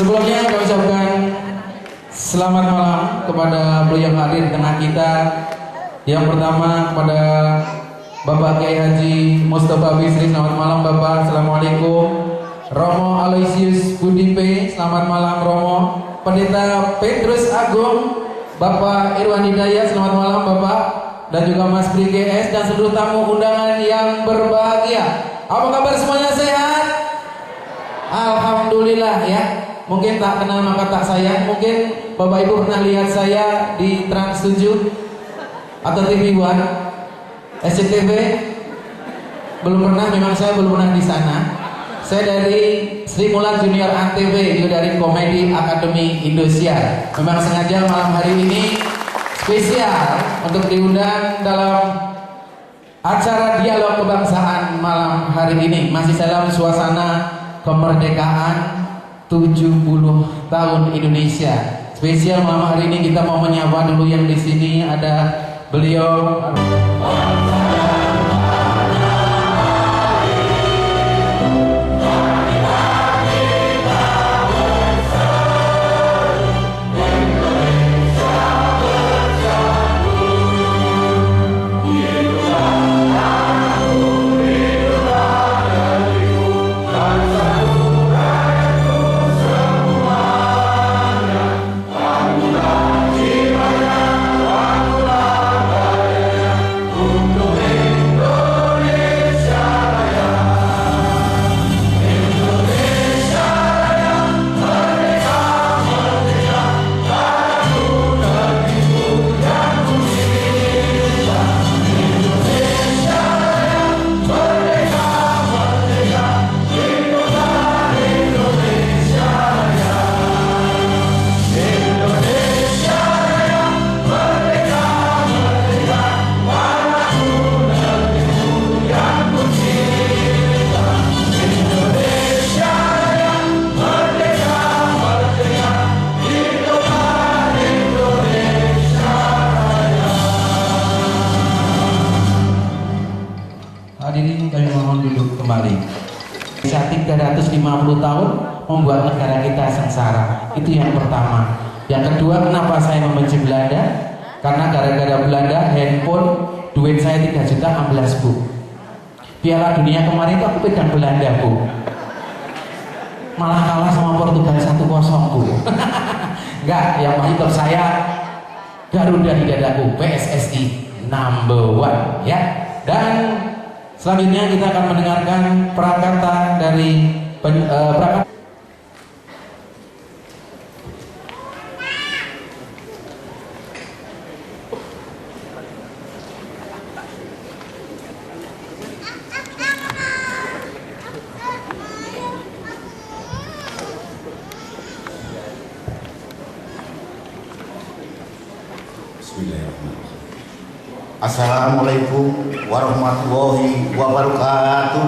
Sebelumnya kami ucapkan selamat malam kepada beliau yang hadir di tengah kita. Yang pertama kepada Bapak Kiai Haji Mustafa Bisri, selamat malam Bapak. Assalamualaikum. Romo Aloysius Budipe, selamat malam Romo. Pendeta Petrus Agung, Bapak Irwan Hidayat, selamat malam Bapak. Dan juga Mas Pri GS dan seluruh tamu undangan yang berbahagia. Apa kabar semuanya, sehat? Alhamdulillah ya. Mungkin tak kenal maka tak sayang. Mungkin Bapak Ibu pernah lihat saya di Trans 7 atau TV One, SCTV. Belum pernah, memang saya belum pernah di sana. Saya dari Sri Mulat Junior Antv, juga dari Komedi Akademi Indosiar. Memang sengaja malam hari ini spesial untuk diundang dalam acara dialog kebangsaan malam hari ini. Masih dalam suasana kemerdekaan 70 tahun Indonesia. Spesial malam hari ini kita mau menyapa dulu yang di sini ada beliau. Hadirin kami mohon duduk kembali. Bisa 350 tahun membuat negara kita sengsara. Itu yang pertama. Yang kedua, kenapa saya membenci Belanda? Karena gara-gara Belanda handphone duit saya 3 juta 16 Bu. Piala dunia kemarin itu aku pegang Belanda Bu. Malah kalah sama Portugal 1-0 Bu. Enggak, yang pasti tetap saya Garuda di dadaku, PSSI number 1 ya. Dan selanjutnya kita akan mendengarkan prakata dari prakata. Bismillahirrahmanirrahim. Assalamualaikum warahmatullahi wabarakatuh.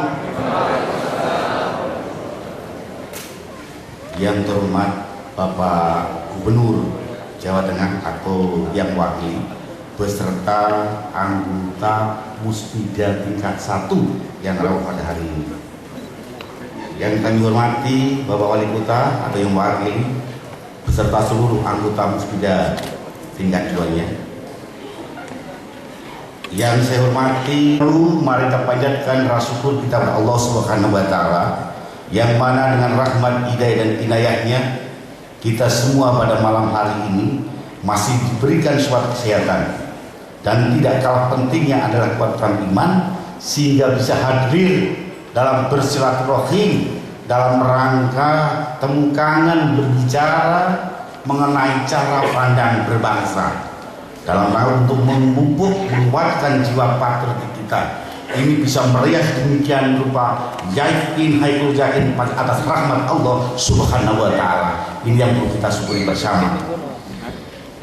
Yang terhormat Bapak Gubernur Jawa Tengah atau yang wakili beserta anggota Musbida tingkat 1 yang rawuh pada hari ini. Yang kami hormati Bapak Wali Kota atau yang wakili beserta seluruh anggota Musbida tingkat 2-nya. Yang saya hormati, mari kita panjatkan rasa syukur kita kepada Allah Subhanahu wa taala yang mana dengan rahmat, hidayah dan inayahnya kita semua pada malam hari ini masih diberikan suatu kesehatan, dan tidak kalah pentingnya adalah kekuatan iman sehingga bisa hadir dalam bersilaturahim dalam rangka temu kangen berbicara mengenai cara pandang berbangsa dalam rangka untuk memupuk menguatkan jiwa patriotik kita. Ini bisa meriah demikian rupa yakin haikul yakin atas rahmat Allah Subhanahu wa taala. Ini yang perlu kita syukuri bersama.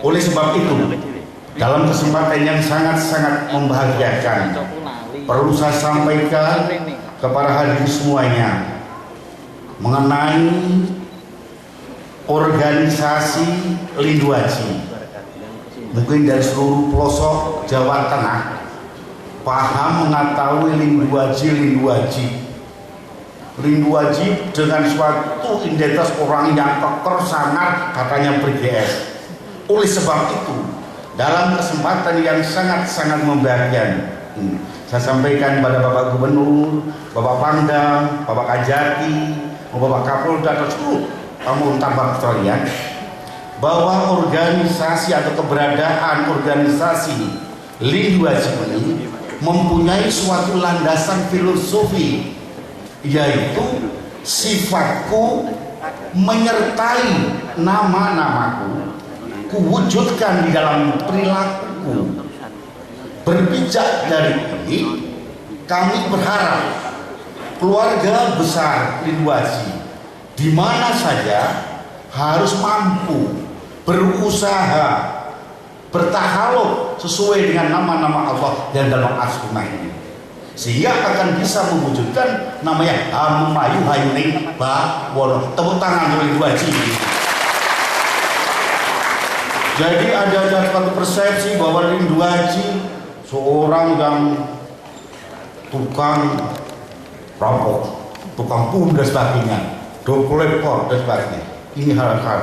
Oleh sebab itu, dalam kesempatan yang sangat-sangat membahagiakan, perlu saya sampaikan kepada hadirin semuanya mengenai organisasi Linduaji. Mungkin dari seluruh pelosok Jawa Tengah paham mengetahui Linduaji. rindu wajib dengan suatu identitas orang yang keker sangat katanya ber-GS. Oleh sebab itu, dalam kesempatan yang sangat-sangat membahagiakan, saya sampaikan pada Bapak Gubernur, Bapak Pangdam, Bapak Kajati, Bapak Kapolda dan seluruh tamu tambah sekalian, bahwa organisasi atau keberadaan organisasi Rindu Wajib ini mempunyai suatu landasan filosofi, yaitu sifatku menyertai nama-namaku kuwujudkan di dalam perilakuku. Berpijak dari ini, kami berharap keluarga besar Rindu Wajib di mana saja harus mampu berusaha bertahaluk sesuai dengan nama-nama Allah yang dalam as-sunnah ini, sehingga akan bisa mewujudkan namanya Mayu Hayuning Bawolo. Tepuk tangan untuk Rindu Wajib. Jadi ada suatu persepsi bahwa Rindu Wajib seorang yang tukang rampok, tukang bom dan sebagainya, kolektor dan sebagainya. Ini hal-hal.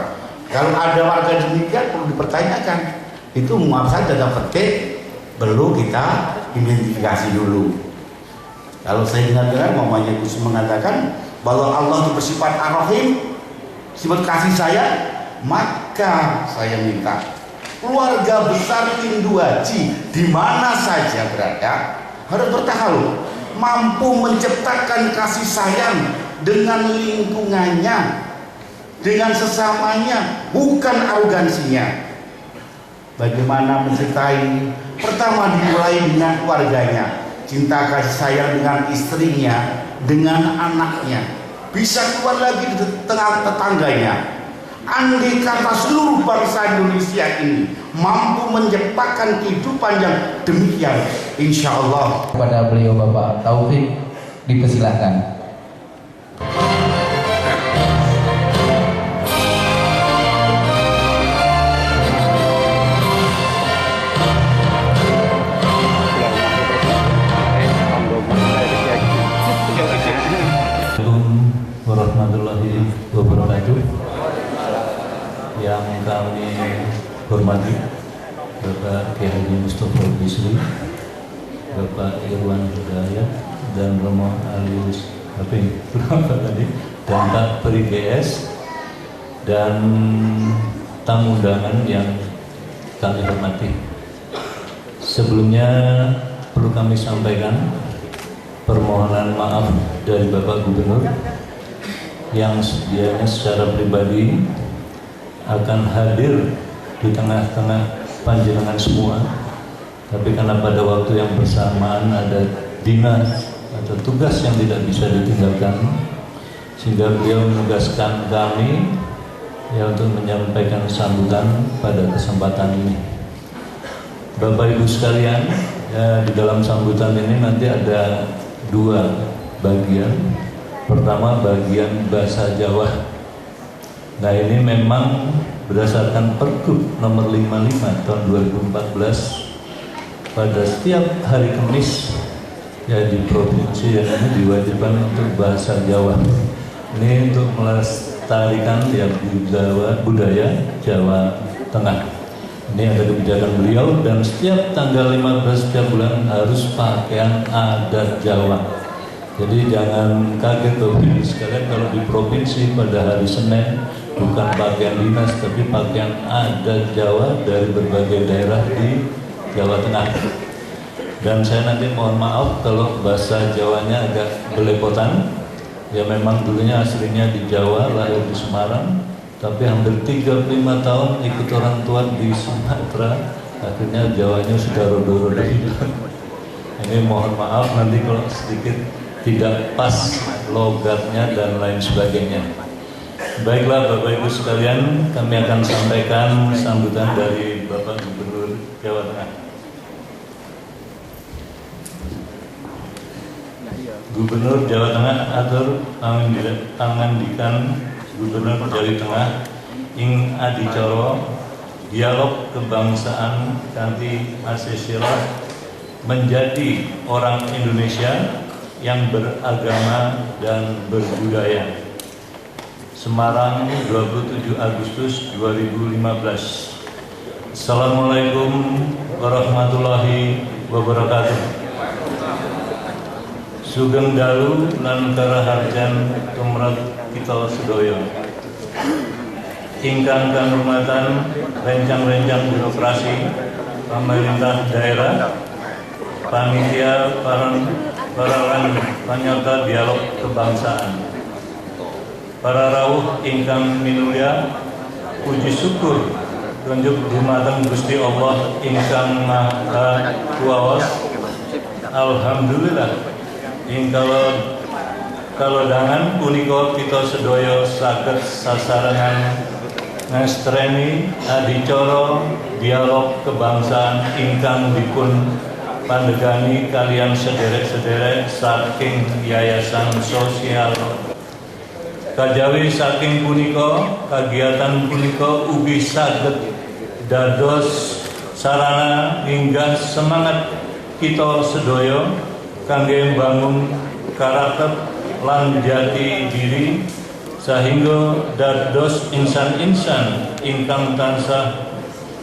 Kalau ada warga demikian perlu dipertanyakan. Itu maaf saja dalam petik perlu kita identifikasi dulu. Kalau saya dengar mamanya Gus mengatakan bahwa Allah itu bersifat ar-Rahim, sifat kasih sayang, maka saya minta keluarga besar Rindu Wajib di mana saja berada harus bertahaluk, mampu menciptakan kasih sayang dengan lingkungannya, dengan sesamanya, bukan arogansinya. Bagaimana mencintai? Pertama dimulai dengan keluarganya, cinta kasih sayang dengan istrinya, dengan anaknya, bisa keluar lagi di tengah tetangganya. Andai kata seluruh bangsa Indonesia ini mampu menciptakan kehidupan yang demikian, insya Allah. Kepada beliau Bapak Taufik dipersilahkan. Warahmatullahi wabarakatuh. Yang kami hormati Bapak Kiai Haji Mustofa Bisri, Bapak Irwan Hidayat dan Romo Alius Habib dan Pak Peri GS dan tamu undangan yang kami hormati. Sebelumnya perlu kami sampaikan permohonan maaf dari Bapak Gubernur yang sedianya secara pribadi akan hadir di tengah-tengah panjenengan semua, tapi karena pada waktu yang bersamaan ada dinas atau tugas yang tidak bisa ditinggalkan, sehingga beliau menugaskan kami ya untuk menyampaikan sambutan pada kesempatan ini. Bapak Ibu sekalian, ya, di dalam sambutan ini nanti ada dua bagian. Pertama bagian bahasa Jawa. Nah ini memang berdasarkan Pergub nomor 55 tahun 2014, pada setiap hari Kamis ya di provinsi yang ini diwajibkan untuk bahasa Jawa. Ini untuk melestarikan ya budaya Jawa Tengah. Ini ada kebijakan beliau, dan setiap tanggal 15 setiap bulan harus pakaian adat Jawa. Jadi jangan kaget Bapak Ibu sekalian kalau di provinsi pada hari Senin bukan pakaian dinas tapi pakaian adat Jawa dari berbagai daerah di Jawa Tengah. Dan saya nanti mohon maaf kalau bahasa Jawanya agak belepotan. Ya memang dulunya aslinya di Jawa, lahir di Semarang, tapi hampir 35 tahun ikut orang tua di Sumatera, akhirnya Jawanya sudah rodo-rodo. Ini mohon maaf nanti kalau sedikit tidak pas logatnya dan lain sebagainya. Baiklah Bapak Ibu sekalian, kami akan sampaikan sambutan dari Bapak Gubernur Jawa Tengah. Gubernur Jawa Tengah atur pangandikan Gubernur Jawa Tengah ing adicara dialog kebangsaan kanthi asesila menjadi orang Indonesia yang beragama dan berbudaya. Semarang, 27 Agustus 2015. Assalamualaikum warahmatullahi wabarakatuh. Sugeng dalu lan karaharjan tumrap kita sedaya. Ingkang kanurmatan rencang-rencang birokrasi pemerintah daerah, panitia paralan panyata dialog kebangsaan, para rawuh ingkang minulya, puji syukur tunjuk dumateng Gusti Allah ingkang Maha Kuwaos. Alhamdulillah ing kalodhangan punika kita sedaya saged sasarengan ngastreni adicara dialog kebangsaan ingkang dipun pandegani kalian sederek-sederek saking Yayasan Sosial. Kajawi saking punika kagiatan punika ugi saged dados sarana hingga semangat kita sedaya kangge mbangun karakter lan jati diri sehingga dados insan-insan ingkang tansah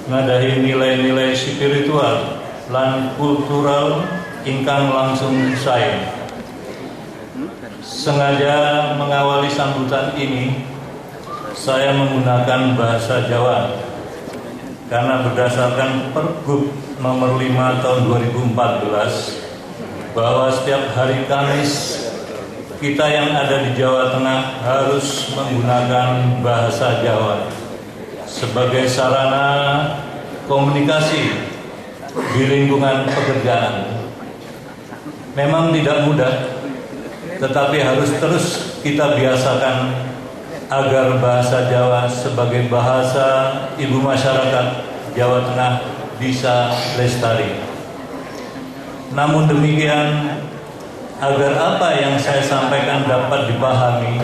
ngadahi nilai-nilai spiritual lan kultural ingkang langsung sae. Sengaja mengawali sambutan ini, saya menggunakan bahasa Jawa karena berdasarkan Pergub nomor 5 tahun 2014 bahwa setiap hari Kamis kita yang ada di Jawa Tengah harus menggunakan bahasa Jawa sebagai sarana komunikasi di lingkungan pekerjaan. Memang tidak mudah, tetapi harus terus kita biasakan agar bahasa Jawa sebagai bahasa ibu masyarakat Jawa Tengah bisa lestari. Namun demikian, agar apa yang saya sampaikan dapat dipahami,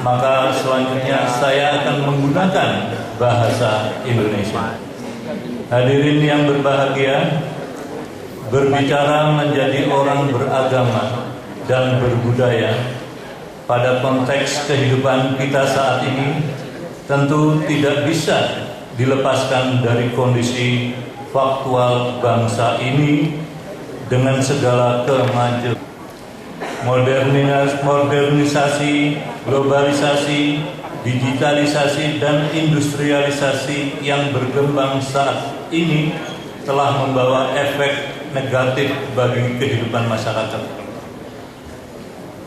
maka selanjutnya saya akan menggunakan bahasa Indonesia. Hadirin yang berbahagia, berbicara menjadi orang beragama dan berbudaya pada konteks kehidupan kita saat ini tentu tidak bisa dilepaskan dari kondisi faktual bangsa ini dengan segala kemajuan. Modernisasi, globalisasi, digitalisasi, dan industrialisasi yang berkembang saat ini telah membawa efek negatif bagi kehidupan masyarakat.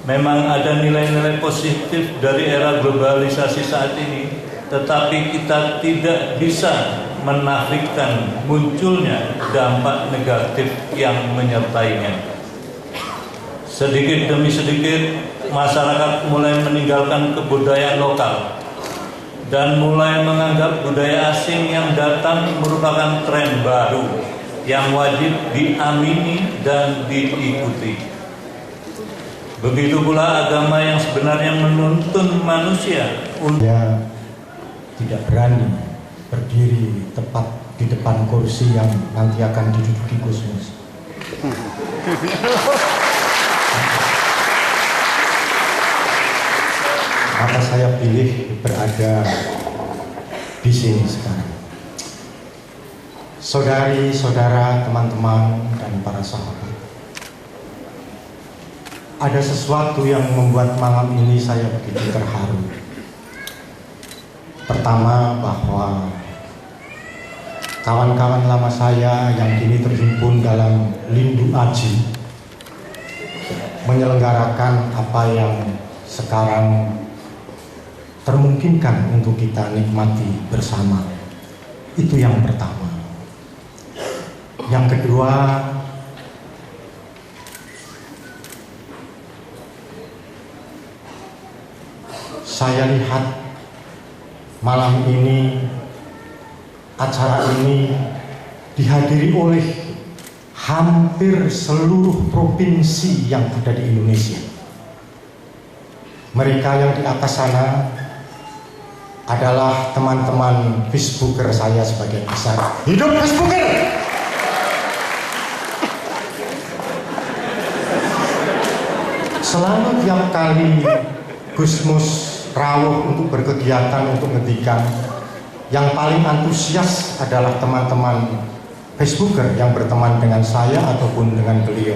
Memang ada nilai-nilai positif dari era globalisasi saat ini, tetapi kita tidak bisa menafikan munculnya dampak negatif yang menyertainya. Sedikit demi sedikit, masyarakat mulai meninggalkan kebudayaan lokal dan mulai menganggap budaya asing yang datang merupakan tren baru yang wajib diamini dan diikuti. Begitu pula agama yang sebenarnya menuntun manusia untuk tidak berani berdiri tepat di depan kursi yang nanti akan diduduki Gusmus. Maka saya pilih berada di sini sekarang. Saudari, saudara, teman-teman, dan para sahabat, ada sesuatu yang membuat malam ini saya begitu terharu. Pertama, bahwa kawan-kawan lama saya yang kini terhimpun dalam Lindu Aji menyelenggarakan apa yang sekarang termungkinkan untuk kita nikmati bersama. Itu yang pertama. Yang kedua, saya lihat malam ini, acara ini dihadiri oleh hampir seluruh provinsi yang ada di Indonesia. Mereka yang di atas sana adalah teman-teman Facebooker saya sebagian besar. Hidup Facebooker! Selalu tiap kali Gusmus rawuh untuk berkegiatan, untuk ngedikan, yang paling antusias adalah teman-teman Facebooker yang berteman dengan saya ataupun dengan beliau.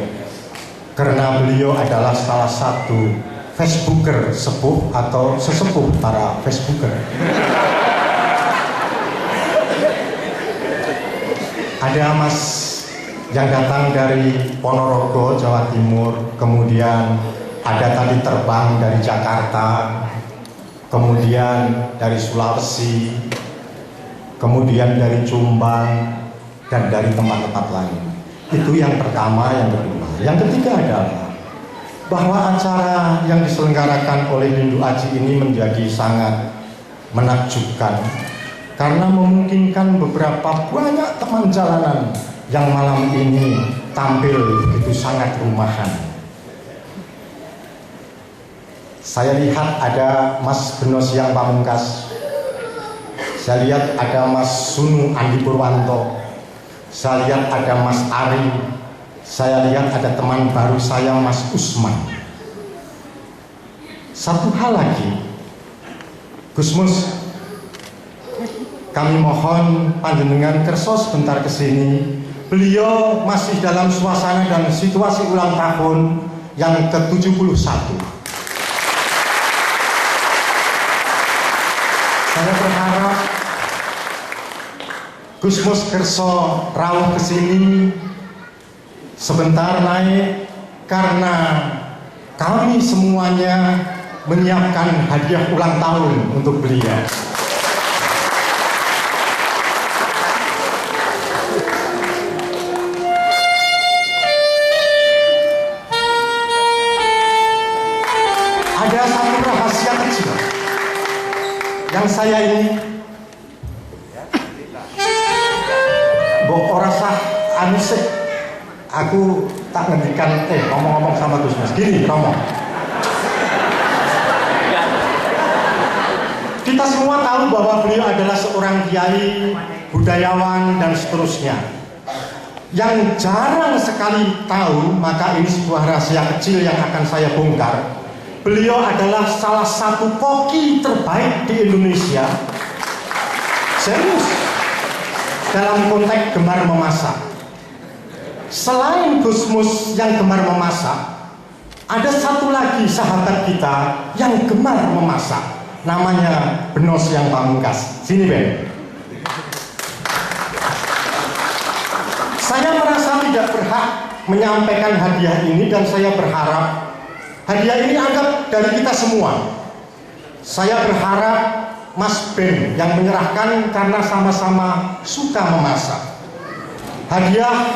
Karena beliau adalah salah satu Facebooker sepuh atau sesepuh para Facebooker. Ada Mas yang datang dari Ponorogo, Jawa Timur, kemudian ada tadi terbang dari Jakarta, kemudian dari Sulawesi, kemudian dari Jombang, dan dari tempat-tempat lain. Itu yang pertama. Yang kedua, yang ketiga adalah bahwa acara yang diselenggarakan oleh Lindu Aji ini menjadi sangat menakjubkan karena memungkinkan beberapa banyak teman jalanan yang malam ini tampil begitu sangat rumahan. Saya lihat ada Mas Benos yang Pamungkas, saya lihat ada Mas Sunu Andi Purwanto, saya lihat ada Mas Ari, saya lihat ada teman baru saya Mas Usman. Satu hal lagi, Gusmus, kami mohon panjenengan kerso sebentar ke sini. Beliau masih dalam suasana dan situasi ulang tahun yang ke-71. Saya berharap Gusmus kerso rawuh ke sini sebentar naik karena kami semuanya menyiapkan hadiah ulang tahun untuk beliau. Ada satu rahasia kecil yang saya ini ora sah anu sih, aku tak ngendikan ngomong-ngomong sama Gusmus gini, Romo. Kita semua tahu bahwa beliau adalah seorang kiai, budayawan, dan seterusnya. Yang jarang sekali tahu, maka ini sebuah rahasia kecil yang akan saya bongkar. Beliau adalah salah satu koki terbaik di Indonesia. Serius. Dalam konteks gemar memasak. Selain Gusmus yang gemar memasak, ada satu lagi sahabat kita yang gemar memasak. Namanya Benos yang Pamungkas. Sini Ben. Saya merasa tidak berhak menyampaikan hadiah ini dan saya berharap hadiah ini anggap dari kita semua. Saya berharap Mas Ben yang menyerahkan karena sama-sama suka memasak. Hadiah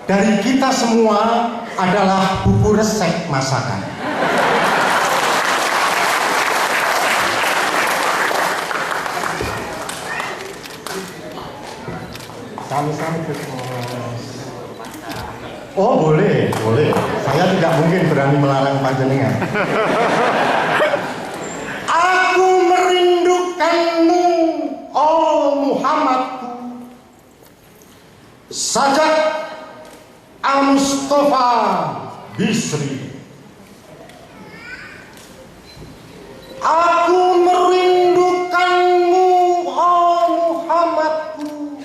dari kita semua adalah buku resep masakan. Oh boleh, boleh. Saya tidak mungkin berani melarang panjenengan. Aku merindukanmu, oh Muhammadku. Sajak Al-Mustafa Bisri. Aku merindukanmu, oh Muhammadku.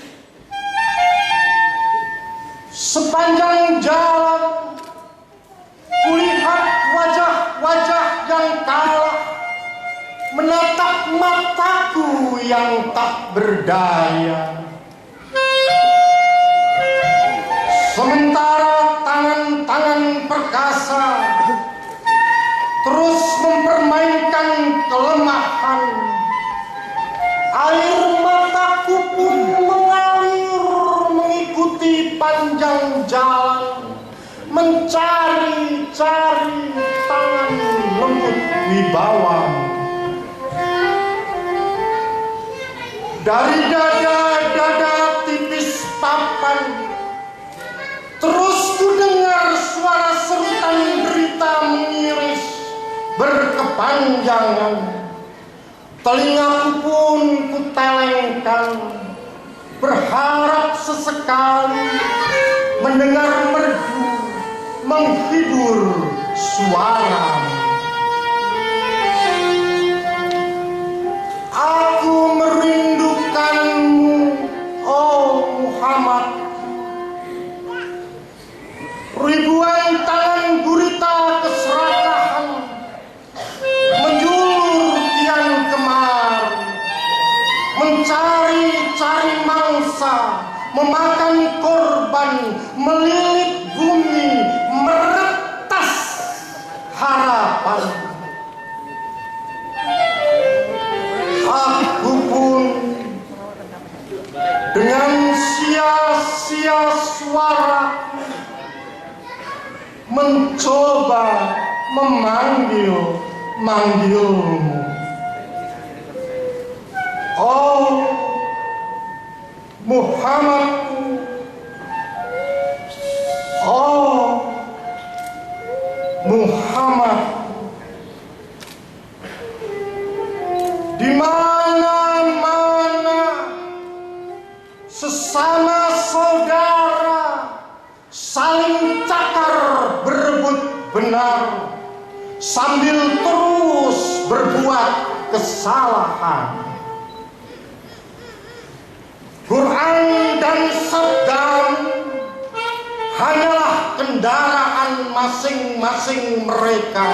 Sepanjang jalan kulihat wajah-wajah yang kalah menatap mataku yang tak berdaya. Sementara tangan-tangan perkasa terus mempermainkan kelemahan, air mataku pun mengalir mengikuti panjang jalan, mencari-cari tangan lembut wibawa. Dari dada-dada tipis papan terus ku dengar suara serutan derita mengiris berkepanjangan. Telingaku pun kutelengkan, berharap sesekali mendengar merdu menghibur suara. Aku merindukanmu, oh Muhammad. Ribuan tangan gurita keserakahan menjulur kian kemari, mencari-cari mangsa, memakan korban, melilit bumi, meretas harapan. Aku pun dengan sia-sia suara mencoba memanggilmu. Oh Muhammadku, oh Muhammad, di mana-mana sesama saudara saling cakar berebut benar sambil terus berbuat kesalahan. Quran dan sabdamu hanyalah kendaraan masing-masing mereka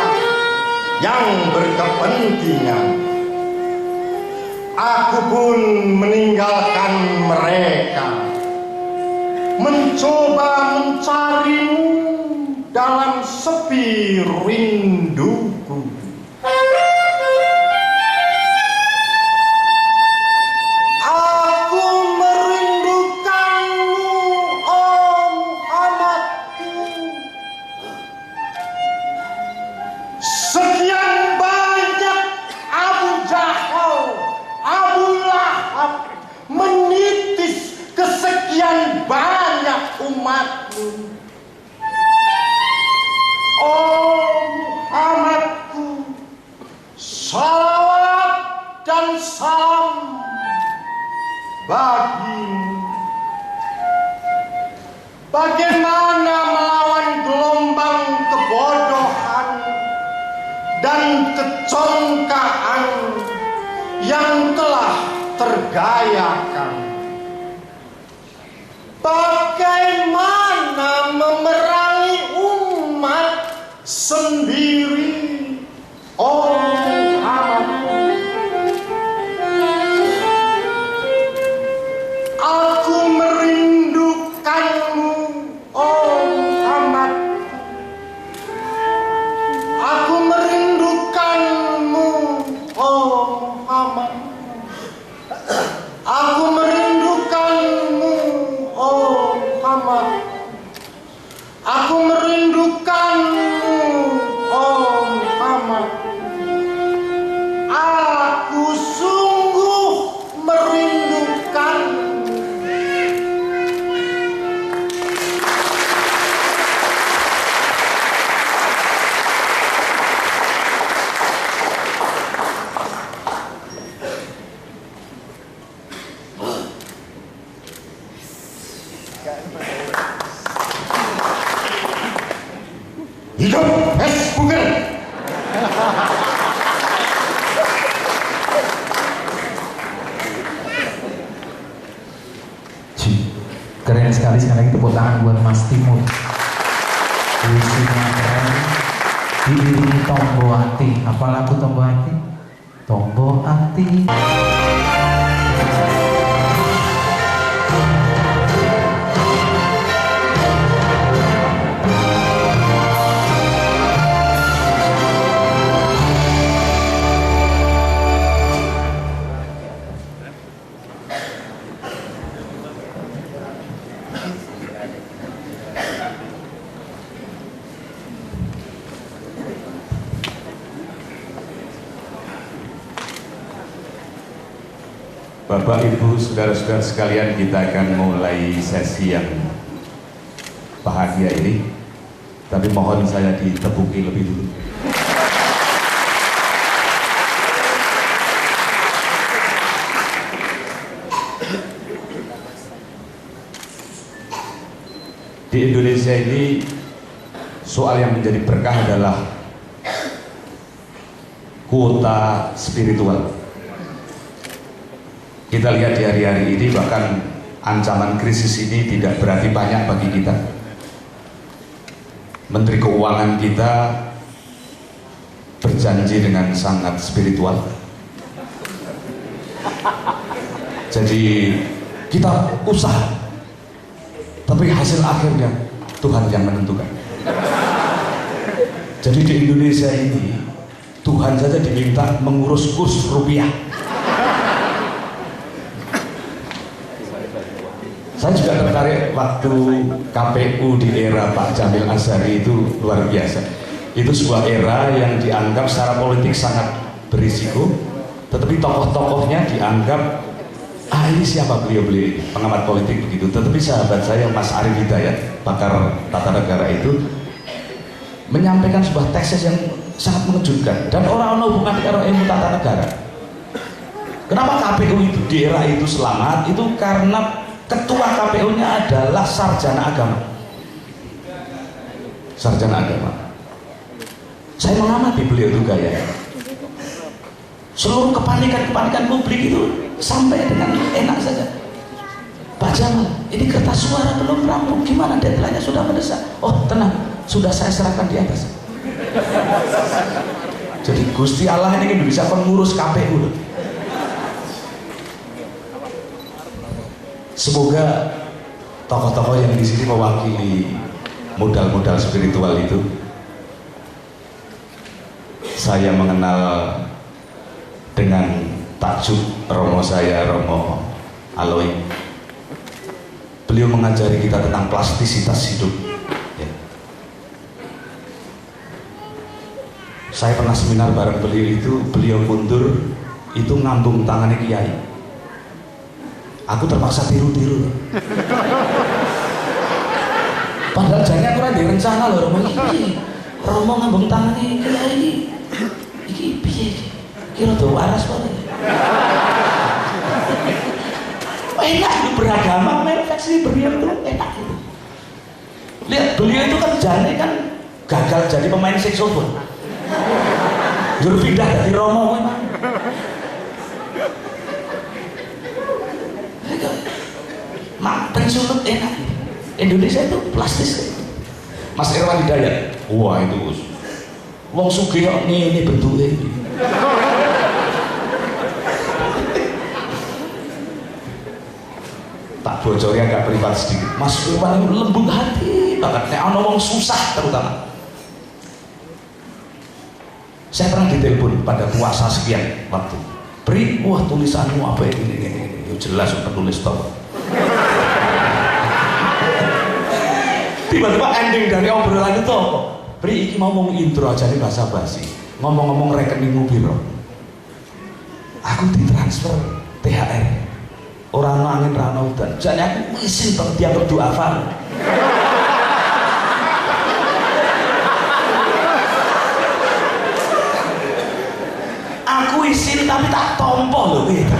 yang berkepentingan. Aku pun meninggalkan mereka, mencoba mencarimu dalam sepi rinduku. Aku merindukanmu, oh Muhammadku. Sekian banyak Abu Jahal, Abu Lahab menitis kesekian banyak umatmu. Oh Muhammadku, salawat dan salam bagimu. Bagaimana melawan gelombang kebodohan dan kecongkaan yang telah tergayakan? Bagaimana memerangi umat sendiri, oh Muhammad? Aku merindukanmu, oh Muhammad. Aku merindukanmu, oh Muhammad. Aku merindukanmu, oh Muhammad. Aku merindukanmu, oh Muhammad. Aku sungguh merindukanmu. Hidup Hesbugel. Keren sekali, sekali lagi tepuk tangan buat Mas Timur. Puisinya keren, diiringi Tombo Ati. Apa lagu Tombo Ati? Tombo Ati. Bapak, Ibu, saudara-saudara sekalian, kita akan mulai sesi yang bahagia ini. Tapi mohon saya ditepuki lebih dulu. Di Indonesia ini soal yang menjadi berkah adalah kuota spiritual. Kita lihat di hari-hari ini bahkan ancaman krisis ini tidak berarti banyak bagi kita. Menteri Keuangan kita berjanji dengan sangat spiritual. Jadi kita usaha, tapi hasil akhirnya Tuhan yang menentukan. Jadi di Indonesia ini Tuhan saja diminta mengurus kurs rupiah. Saya juga tertarik waktu KPU di era Pak Jamil Azhari, itu luar biasa. Itu sebuah era yang dianggap secara politik sangat berisiko, tetapi tokoh-tokohnya dianggap ini siapa beliau-beliau, pengamat politik begitu. Tetapi sahabat saya Mas Arief Hidayat, pakar tata negara itu menyampaikan sebuah tesis yang sangat mengejutkan dan orang-orang hubungan dengan ilmu tata negara. Kenapa KPU itu di era itu selamat? Itu karena ketua KPU-nya adalah sarjana agama. Sarjana agama. Saya mengamati beliau itu gaya. Seluruh kepanikan publik itu sampai dengan enak saja. Pak Jamal, ini kertas suara belum rampung, gimana deadline-nya sudah mendesak? Oh tenang, sudah saya serahkan di atas. Jadi Gusti Allah ini bisa pengurus KPU loh. Semoga tokoh-tokoh yang di sini mewakili modal-modal spiritual itu. Saya mengenal dengan tajuk Romo saya, Romo Aloy. Beliau mengajari kita tentang plastisitas hidup. Ya. Saya pernah seminar bareng beliau itu, beliau mundur itu ngambung tangannya kiai. Aku terpaksa tiru-tiru. Padahal jangan aku ada rencana loh Romo ini. Romo ngambung tangannya kiai. Iki piye iki? Kira tuh waras banget. Enak itu beragama, manifestasi beliau itu enak itu. Lihat beliau itu kan jane kan gagal jadi pemain saksofon. Juru pindah dari Romo memang. Mak pensulut enak. Indonesia itu plastis. Mas Irwan Hidayat, wah itu wong sugih kok ini bentuknya ini. Tak bocori agak privat sedikit. Mas Irwan itu lembut hati banget. Nek ana wong susah terutama. Saya pernah ditelepon pada puasa sekian waktu. Beri, wah tulisanmu apa ini. Jelas penulis top. Tiba-tiba ending dari obrolan itu apa? Beri, iki mau ngomong intro aja nih bahasa basi. Ngomong-ngomong rekeningmu piro. Aku ditransfer THR. Orang angin rana udan. Jadi aku isin banget dia berdoa fal. Aku isin tapi tak tompo loh gitu.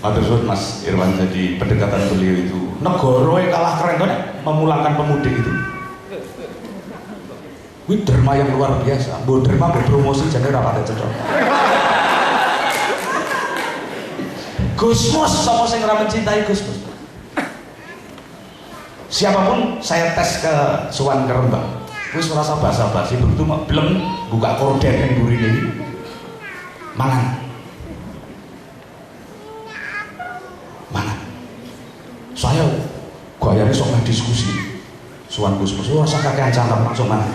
Matur Mas Irwan, jadi pendekatan beliau itu negara kalah keren kan memulangkan pemudik itu. Wih derma yang luar biasa. Bu derma berpromosi jadi rapat cocok. Gusmus sama sing ora mencintai Gusmus. Siapapun saya tes ke Suwan ke Rembang. Wis merasa basa-basi begitu belum buka korden yang burine iki. Mangan. Saya gayanya sok main diskusi. Suwan Gusmus, rasa kakean cangkem langsung mangan.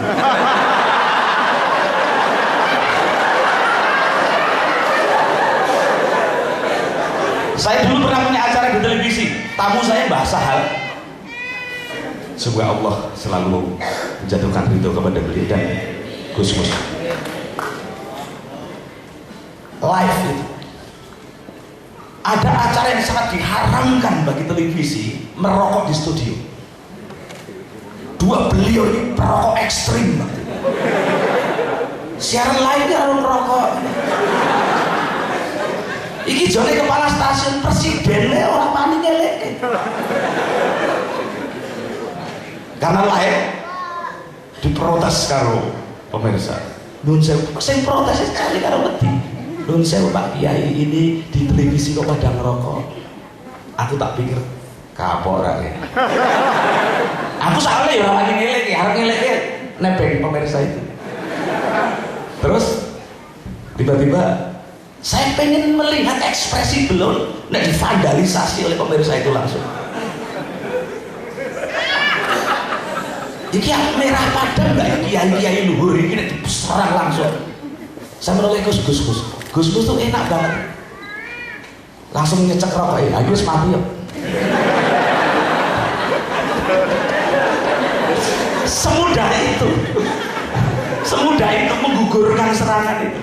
Saya dulu pernah punya acara di televisi, tamu saya Mbah Sahal. Semoga Allah selalu menjatuhkan ridho kepada beliau dan Gusmus. Live itu ada acara yang sangat diharamkan bagi televisi, merokok di studio. Dua beliau ini perokok ekstrim. Siaran lainnya orang merokok. Iki jone kepala stasiun presiden le orang panik elek. karena lain diprotes karo pemirsa. Nun sewu, sing protes cari karo wedi. Nun sewu Pak Kiai, ini di televisi kok pada ngerokok. Aku tak pikir kapok ra ya. Aku soalnya ya lagi ngelek ya, harus ngelek ya nebeng pemirsa itu. Terus tiba-tiba saya pengen melihat ekspresi beliau nah divandalisasi oleh pemirsa itu langsung. Iki yang merah padam nggak kiai luhur ini diserang langsung. Saya menolak Gus tuh enak banget. Langsung ngecek rokok ya, ayo mati yuk. Semudah itu menggugurkan serangan itu.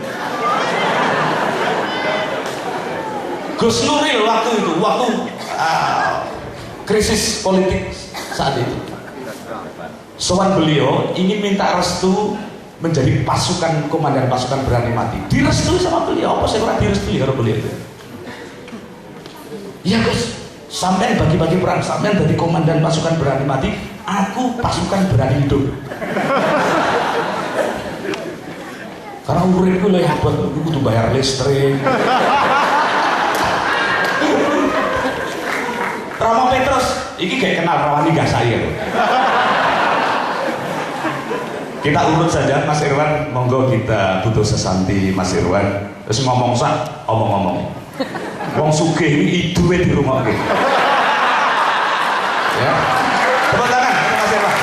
Gus Nuril waktu krisis politik saat itu. Soal beliau ingin minta restu menjadi komandan pasukan berani mati. Direstui sama beliau, apa saya kurang direstui kalau beliau itu? Ya Gus, sampai bagi-bagi peran, sampai dari komandan pasukan berani mati, aku pasukan berani hidup. Karena uripku lho hebat, aku kudu bayar listrik. Rama Petrus, ini kayak kenal Rawani gak saya loh. Kita urut saja Mas Irwan, monggo kita butuh sesanti Mas Irwan. Terus ngomong sak, omong-omong. Wong sugih ini hidupnya di rumah gitu. Ya, tepuk tangan untuk Mas Irwan.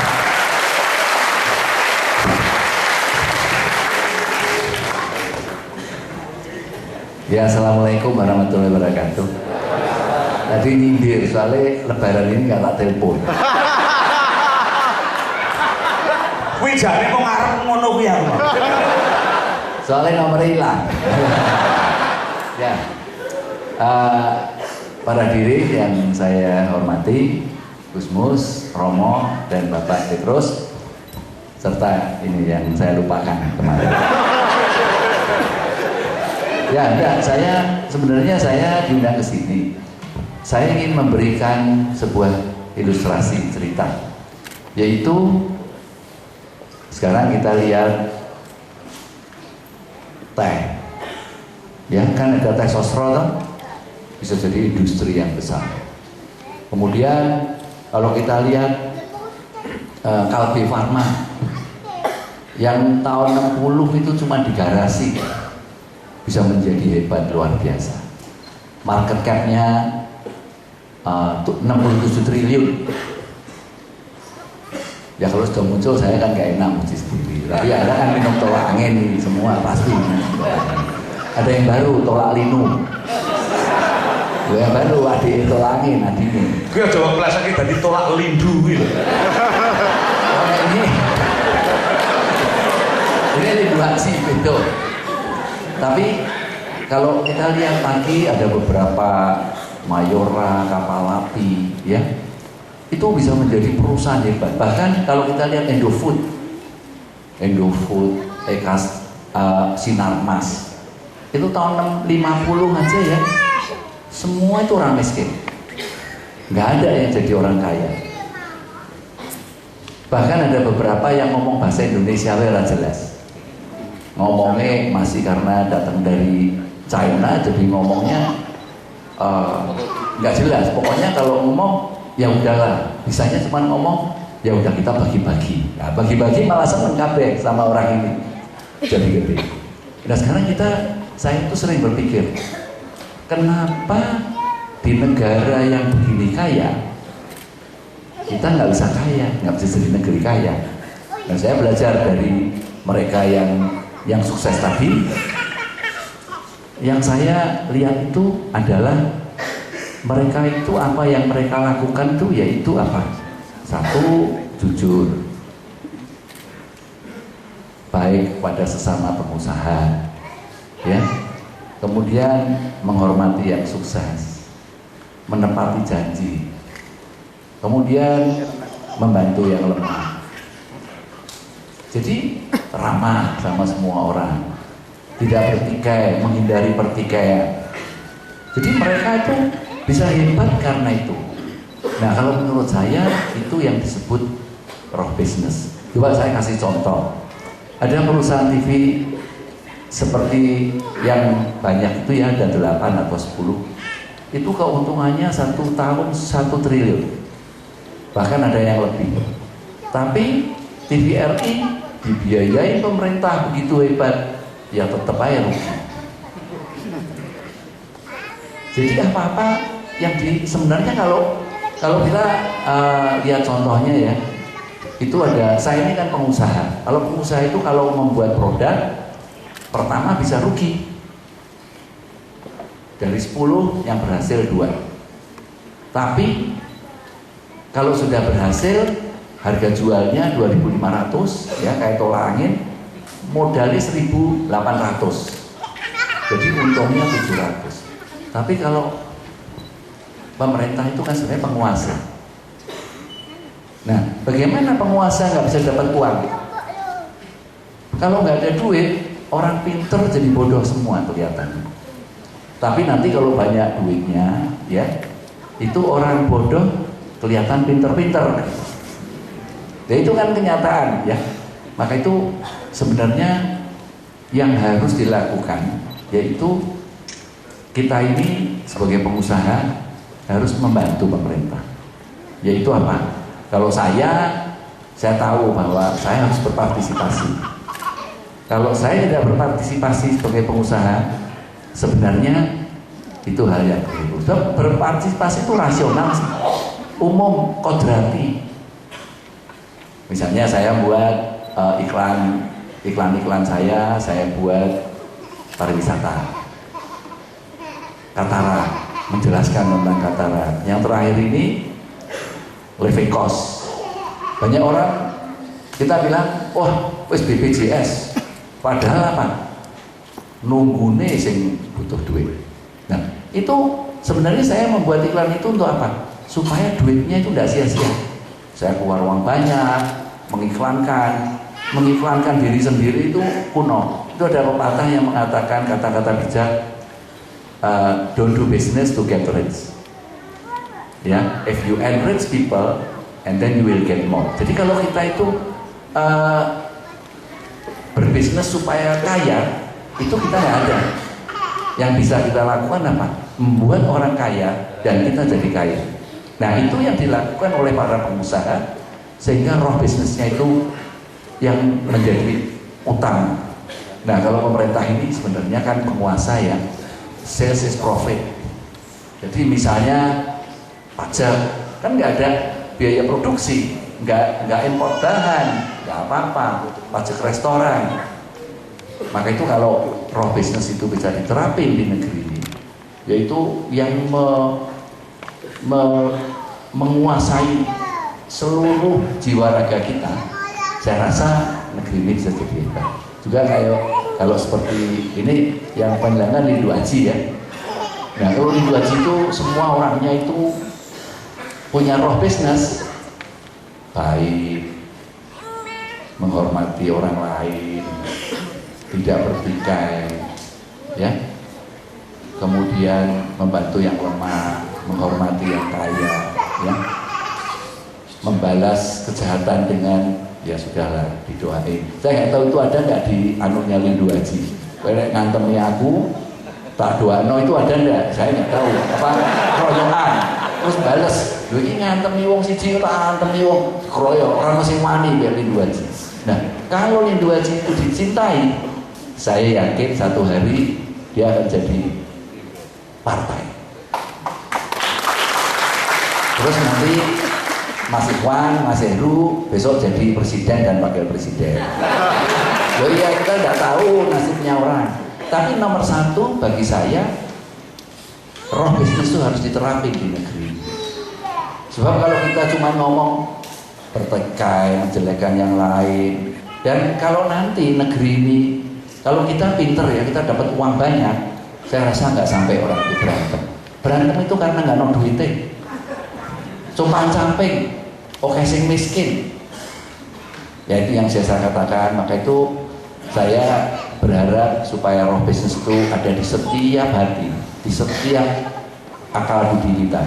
Ya, assalamualaikum warahmatullahi wabarakatuh. Tadi nyindir soalnya lebaran ini nggak tak telepon. Kuwi jane kok ngarep ngono kuwi aku. Soalnya nomornya hilang. Ya, para diri yang saya hormati, Gusmus, Romo, dan Bapak Petrus, serta ini yang saya lupakan kemarin. Ya, enggak, sebenarnya saya diundang ke sini. Saya ingin memberikan sebuah ilustrasi cerita, yaitu sekarang kita lihat teh, ya kan ada teh sosro kan? Bisa jadi industri yang besar. Kemudian kalau kita lihat Kalbe Farma yang tahun 60 itu cuma di garasi bisa menjadi hebat luar biasa. Market cap-nya 67 triliun. Ya kalau sudah muncul saya kan gak enak muji sendiri. Tapi ada kan minum tolak angin semua pasti. Ada yang baru tolak linu. Yang baru adik tolak angin adiknya. Gue coba pelajarin tadi tolak lindu gitu. Ini lindu aksi betul. Tapi kalau kita lihat pagi ada beberapa Mayora, kapal api, ya itu bisa menjadi perusahaan hebat. Bahkan kalau kita lihat Indofood, Ekas, Sinarmas, itu tahun 50 aja ya, semua itu orang miskin, nggak ada yang jadi orang kaya. Bahkan ada beberapa yang ngomong bahasa Indonesia ora jelas, ngomongnya masih karena datang dari China, jadi ngomongnya nggak jelas. Pokoknya kalau ngomong ya udahlah, bisanya cuma ngomong ya udah kita bagi-bagi. Nah, bagi-bagi malah seneng kabeh sama orang ini jadi gede. Nah sekarang saya itu sering berpikir, kenapa di negara yang begini kaya kita nggak bisa kaya, nggak bisa jadi negeri kaya. Nah saya belajar dari mereka yang sukses tadi. Yang saya lihat itu adalah mereka itu apa yang mereka lakukan itu yaitu apa? Satu, jujur, baik pada sesama pengusaha, ya. Kemudian menghormati yang sukses, menepati janji, kemudian membantu yang lemah. Jadi ramah sama semua orang, tidak bertikai, menghindari pertikaian. Jadi mereka itu bisa hebat karena itu. Nah kalau menurut saya itu yang disebut roh bisnis. Coba saya kasih contoh. Ada perusahaan TV seperti yang banyak itu ya, ada 8 atau 10. Itu keuntungannya 1 tahun 1 triliun. Bahkan ada yang lebih. Tapi TVRI dibiayai pemerintah begitu hebat, ya tetap aja rugi. Jadi apa-apa yang sebenarnya kalau kita lihat contohnya ya, itu ada, saya ini kan pengusaha. Kalau pengusaha itu kalau membuat produk, pertama bisa rugi. Dari 10 yang berhasil 2. Tapi kalau sudah berhasil, harga jualnya 2.500 ya, kayak tolak angin, modalnya 1.800. Jadi untungnya 700. Tapi kalau pemerintah itu kan sebenarnya penguasa. Nah, bagaimana penguasa nggak bisa dapat uang? Kalau nggak ada duit, orang pinter jadi bodoh semua kelihatan. Tapi nanti kalau banyak duitnya, ya, itu orang bodoh kelihatan pinter-pinter. Ya itu kan kenyataan, ya. Maka itu sebenarnya yang harus dilakukan, yaitu kita ini sebagai pengusaha harus membantu pemerintah. Yaitu apa? Kalau saya tahu bahwa saya harus berpartisipasi. Kalau saya tidak berpartisipasi sebagai pengusaha, sebenarnya itu hal yang keliru. Berpartisipasi itu rasional sih. Umum, kodrati. Misalnya saya buat iklan saya buat pariwisata. Katara, menjelaskan tentang Katara. Yang terakhir ini living cost. Banyak orang kita bilang, wah, wis BPJS. Padahal apa? Nunggune sing butuh duit. Nah, itu sebenarnya saya membuat iklan itu untuk apa? Supaya duitnya itu tidak sia-sia. Saya keluar uang banyak, mengiklankan diri sendiri itu kuno. Itu ada pepatah yang mengatakan kata-kata bijak, don't do business to get rich. Ya, if you enrich people, and then you will get more. Jadi kalau kita itu berbisnis supaya kaya, itu kita nggak ada. Yang bisa kita lakukan apa? Membuat orang kaya dan kita jadi kaya. Nah, itu yang dilakukan oleh para pengusaha, sehingga roh bisnisnya itu yang menjadi utama. Nah, kalau pemerintah ini sebenarnya kan penguasa ya, sales is profit. Jadi misalnya pajak, kan nggak ada biaya produksi, nggak import bahan, nggak apa-apa, pajak restoran. Maka itu kalau roh bisnis itu bisa diterapin di negeri ini, yaitu yang menguasai seluruh jiwa raga kita, saya rasa negeri ini bisa jadi hebat. Juga kayak kalau seperti ini yang panjangan Lindu Haji ya. Nah, kalau Lindu Haji itu semua orangnya itu punya roh bisnis, baik, menghormati orang lain, tidak bertikai, ya. Kemudian membantu yang lemah, menghormati yang kaya, ya. Membalas kejahatan dengan ya sudahlah, didoain. Saya nggak tahu itu ada nggak di anunya Lindu Haji. Kayak ngantemi aku, tak doano itu ada nggak? Saya nggak tahu. Apa keroyokan? Terus bales, ini ngantemi wong siji, tak ngantemi wong keroyok. Orang masih wani biar Lindu Haji. Nah, kalau Lindu Haji itu dicintai, saya yakin satu hari dia akan jadi partai. Terus nanti Mas Ikhwan, Mas Heru besok jadi presiden dan wakil presiden. Oh iya, kita nggak tahu nasibnya orang. Tapi nomor satu bagi saya, roh bisnis itu harus diterapi di negeri. Sebab kalau kita cuma ngomong bertikai, menjelekan yang lain, dan kalau nanti negeri ini, kalau kita pinter ya, kita dapat uang banyak, saya rasa nggak sampai orang itu berantem. Berantem itu karena nggak no duitnya. Cuma camping, oke sing miskin. Ya itu yang saya katakan. Maka itu saya berharap supaya roh bisnis itu ada di setiap hati, di setiap akal budi kita.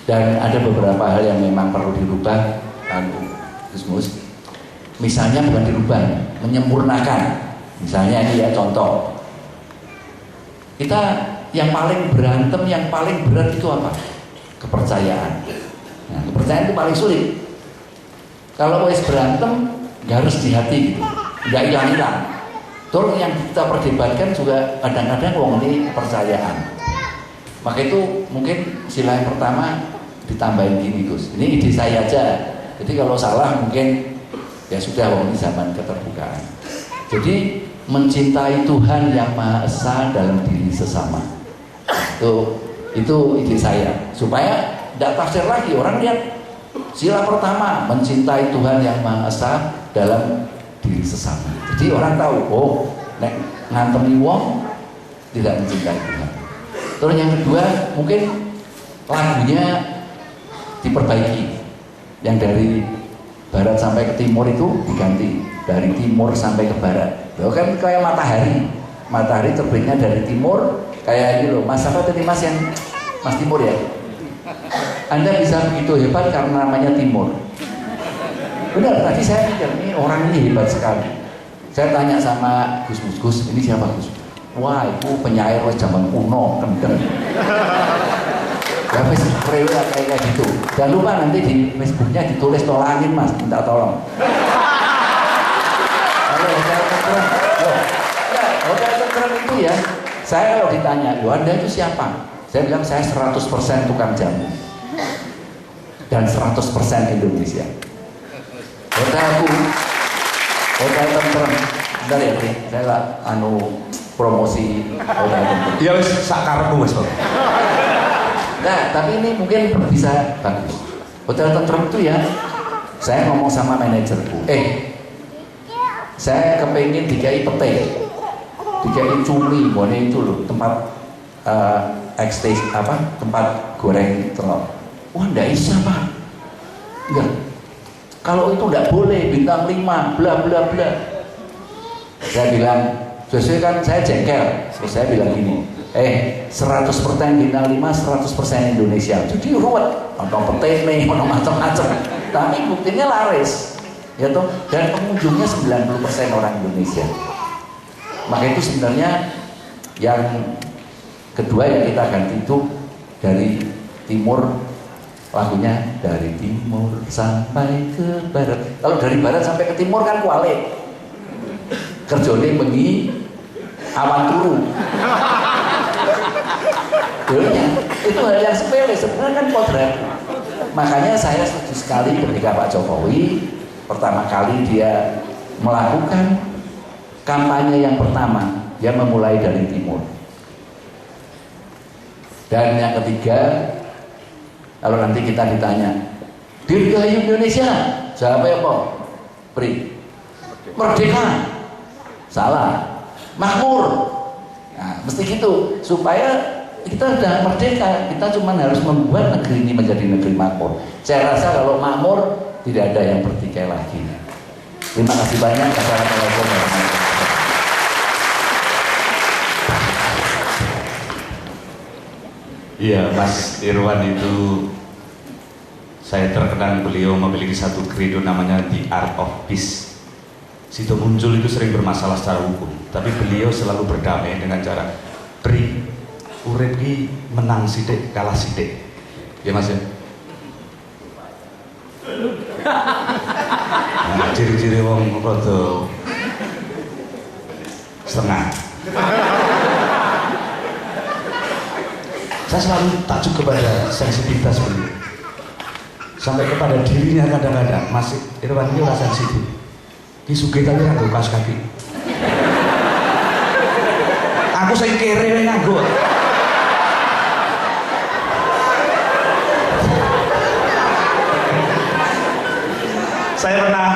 Dan ada beberapa hal yang memang perlu dirubah. Gusmus. Misalnya bukan dirubah, menyempurnakan. Misalnya ini ya contoh. Kita yang paling berantem, yang paling berat itu apa? Kepercayaan. Nah, kepercayaan itu paling sulit. Kalau wes berantem, nggak harus di hati gitu, nggak hilang-hilang. Terus yang kita perdebatkan juga kadang-kadang wong ini kepercayaan. Maka itu mungkin sila yang pertama ditambahin gini Gus. Ini ide saya aja. Jadi kalau salah mungkin ya sudah, wong ini zaman keterbukaan. Jadi mencintai Tuhan yang Maha Esa dalam diri sesama. Itu ide saya. Supaya tidak tafsir lagi, orang lihat sila pertama mencintai Tuhan yang Maha Esa dalam diri sesama. Jadi orang tahu, oh, nek ngantemi wong tidak mencintai Tuhan. Terus yang kedua mungkin lagunya diperbaiki. Yang dari barat sampai ke timur itu diganti, dari timur sampai ke barat. Loh kan kayak matahari. Matahari terbitnya dari timur, kayak ini loh. Mas apa tadi Mas yang Mas Timur ya? Anda bisa begitu hebat karena namanya Timur. Benar, tadi saya mikir ini orang ini hebat sekali. Saya tanya sama Gus, ini siapa Gus? Wah, itu penyair zaman kuno, kendeng. Ya Facebook kayak gitu. Jangan lupa nanti di Facebooknya ditulis tolongin Mas, minta tolong. Halo, hotel tentrem itu ya. Saya kalau ditanya, lo Anda itu siapa? Saya bilang saya 100% tukang jamu dan 100% Indonesia. Hotelku, hotel tentrem. Bentar ya, saya lah promosi hotel tentrem. Ya wis sakarepmu wis, Pak. Nah, tapi ini mungkin bisa bagus. Hotel tentrem itu ya, saya ngomong sama manajerku, saya kepengen dikai pete, dikai cumi, boleh itu loh, tempat tempat goreng telur. Wah, enggak bisa Pak. Enggak. Kalau itu enggak boleh, bintang 5, bla bla bla. Saya bilang, sesuai kan saya jengkel. Terus saya bilang gini, 100% bintang 5, 100% Indonesia. Jadi ruwet, ada petene, ada macam-macam. Tapi buktinya laris, ya toh. Dan pengunjungnya 90% orang Indonesia. Maka itu sebenarnya yang kedua yang kita ganti itu dari timur, lagunya dari timur sampai ke barat. Kalau dari barat sampai ke timur kan kualik. Kerjone bengi awan turu. Itu hal yang sepele, sebenarnya kan kodrat. Makanya saya setuju sekali ketika Pak Jokowi pertama kali dia melakukan kampanye yang pertama, dia memulai dari timur. Dan yang ketiga, kalau nanti kita ditanya, Dirgahayu Indonesia, siapa ya Pak? Pri, merdeka, salah, makmur. Nah, mesti gitu, supaya kita sudah merdeka, kita cuma harus membuat negeri ini menjadi negeri makmur. Saya rasa kalau makmur, tidak ada yang bertikai lagi. Terima kasih banyak. Assalamualaikum warahmatullahi wabarakatuh. Iya, Mas Irwan itu saya terkenang beliau memiliki satu credo namanya The Art of Peace. Situ Muncul itu sering bermasalah secara hukum, tapi beliau selalu berdamai dengan cara Pri, urip ki menang sithik kalah sithik. Ya Mas ya. Nah, ciri-ciri wong rada setengah. Saya selalu takjub kepada sensitivitas beliau, sampai kepada dirinya kadang-kadang masih Irwan ini orang sensitif. Ki sugih tapi nganggo kaos kaki. Aku sing kere nganggo. Saya pernah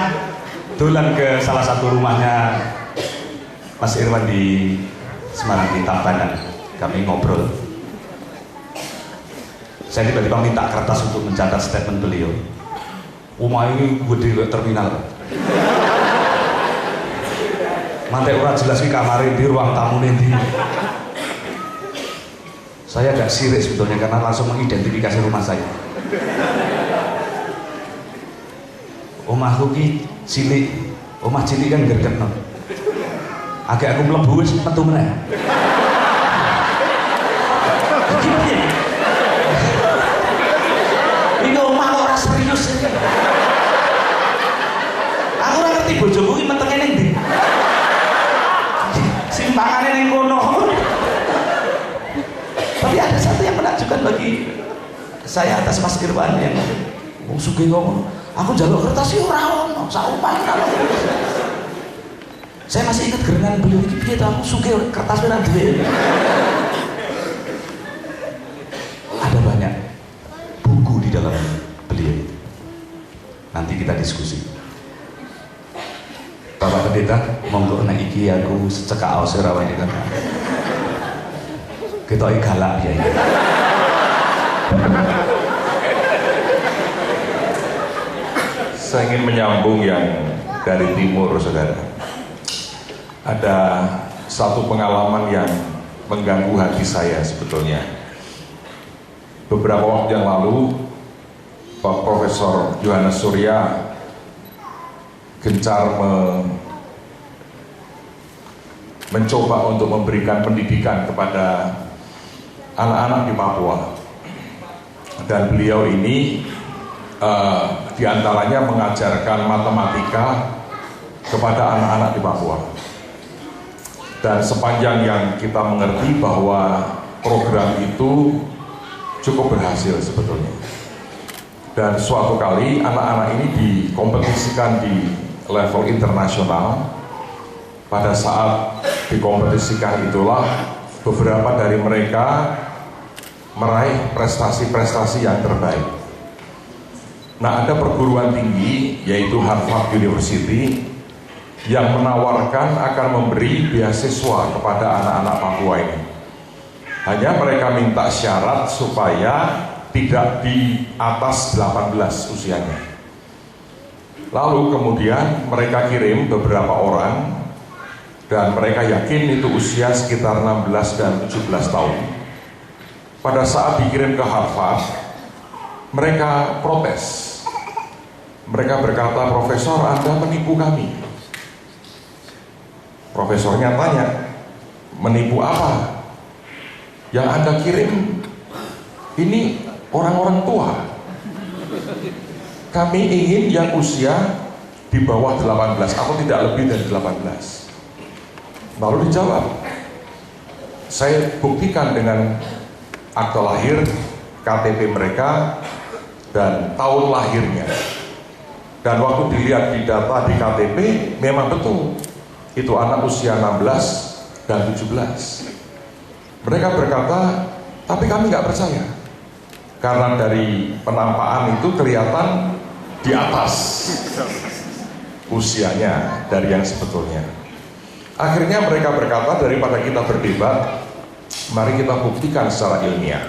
dolan ke salah satu rumahnya Mas Irwan di Semarang di Tabanan. Kami ngobrol. Saya tiba-tiba minta kertas untuk mencatat statement beliau. Rumah ini gede kayak terminal. Mantek ora jelas ki kamar di ruang tamu nanti. Saya agak sirik sebetulnya karena langsung mengidentifikasi rumah saya. omahku ki cilik, omah cilik kan gergetno. Agak aku mlebu wis metu meneh. Iki piye? Iki omah kok ora serius iki. Aku ora ngerti bojoku ki metenge ning ndi. Simbangane ning kono. Tapi ada satu yang menakjubkan bagi saya atas Mas Irwan yang sugih ngomong, aku njaluk kertas yo ora ono, sak upah ora ono. Saya masih ingat gerengan beliau iki piye to, aku sugih kertas ora duwe. Ada banyak buku di dalam beliau. Nanti kita diskusi. Bapak Pendeta, monggo nek iki aku secekak aos ora wae kan. Ketoke galak ya. Saya ingin menyambung yang dari timur, saudara. Ada satu pengalaman yang mengganggu hati saya sebetulnya. Beberapa waktu yang lalu, Pak Profesor Yohanes Surya gencar mencoba untuk memberikan pendidikan kepada anak-anak di Papua. Dan beliau ini diantaranya mengajarkan matematika kepada anak-anak di Papua. Dan sepanjang yang kita mengerti bahwa program itu cukup berhasil sebetulnya. Dan suatu kali anak-anak ini dikompetisikan di level internasional. Pada saat dikompetisikan itulah beberapa dari mereka meraih prestasi-prestasi yang terbaik. Nah, ada perguruan tinggi yaitu Harvard University yang menawarkan akan memberi beasiswa kepada anak-anak Papua ini. Hanya mereka minta syarat supaya tidak di atas 18 usianya. Lalu kemudian mereka kirim beberapa orang dan mereka yakin itu usia sekitar 16 dan 17 tahun. Pada saat dikirim ke Harvard, mereka protes. Mereka berkata, "Profesor, Anda menipu kami." Profesornya tanya, "Menipu apa? Yang Anda kirim ini orang-orang tua. Kami ingin yang usia di bawah 18 atau tidak lebih dari 18. Lalu dijawab, "Saya buktikan dengan akte lahir, KTP mereka, dan tahun lahirnya. Dan waktu dilihat di data di KTP, memang betul. Itu anak usia 16 dan 17. Mereka berkata, tapi kami nggak percaya. Karena dari penampakan itu kelihatan di atas usianya dari yang sebetulnya. Akhirnya mereka berkata, daripada kita berdebat, mari kita buktikan secara ilmiah.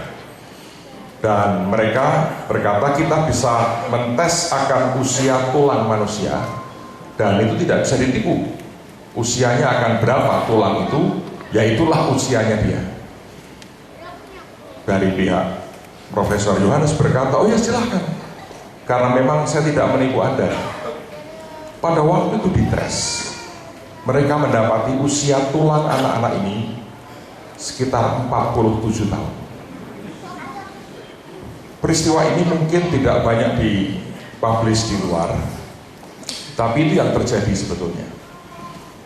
Dan mereka berkata kita bisa mentes akan usia tulang manusia, dan itu tidak bisa ditipu. Usianya akan berapa tulang itu, yaitulah usianya dia. Dari pihak Profesor Yohanes berkata, oh ya silahkan, karena memang saya tidak menipu Anda. Pada waktu itu dites, mereka mendapati usia tulang anak-anak ini sekitar 47 tahun. Peristiwa ini mungkin tidak banyak dipublish di luar, tapi itu yang terjadi sebetulnya.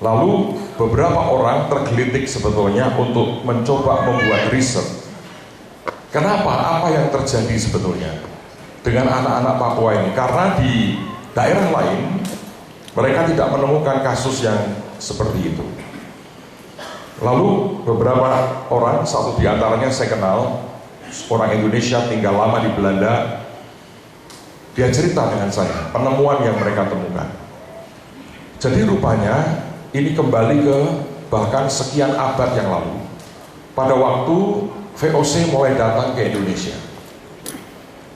Lalu beberapa orang tergelitik sebetulnya untuk mencoba membuat riset. Kenapa? Apa yang terjadi sebetulnya dengan anak-anak Papua ini? Karena di daerah lain mereka tidak menemukan kasus yang seperti itu. Lalu beberapa orang, satu di antaranya saya kenal, orang Indonesia tinggal lama di Belanda. Dia cerita dengan saya penemuan yang mereka temukan. Jadi rupanya ini kembali ke bahkan sekian abad yang lalu. Pada waktu VOC mulai datang ke Indonesia,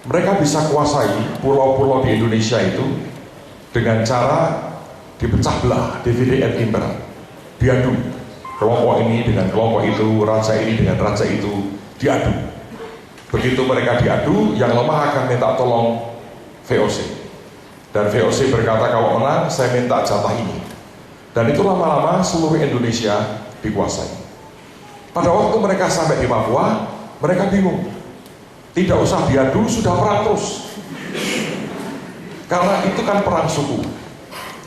mereka bisa kuasai pulau-pulau di Indonesia itu dengan cara dipecah belah, divide et impera, diadu. Kelompok ini dengan kelompok itu, raja ini dengan raja itu, diadu. Begitu mereka diadu, yang lemah akan minta tolong VOC. Dan VOC berkata kalau menang saya minta jatah ini. Dan itu lama-lama seluruh Indonesia dikuasai. Pada waktu mereka sampai di Papua, mereka bingung. Tidak usah diadu, sudah perang terus. Karena itu kan perang suku.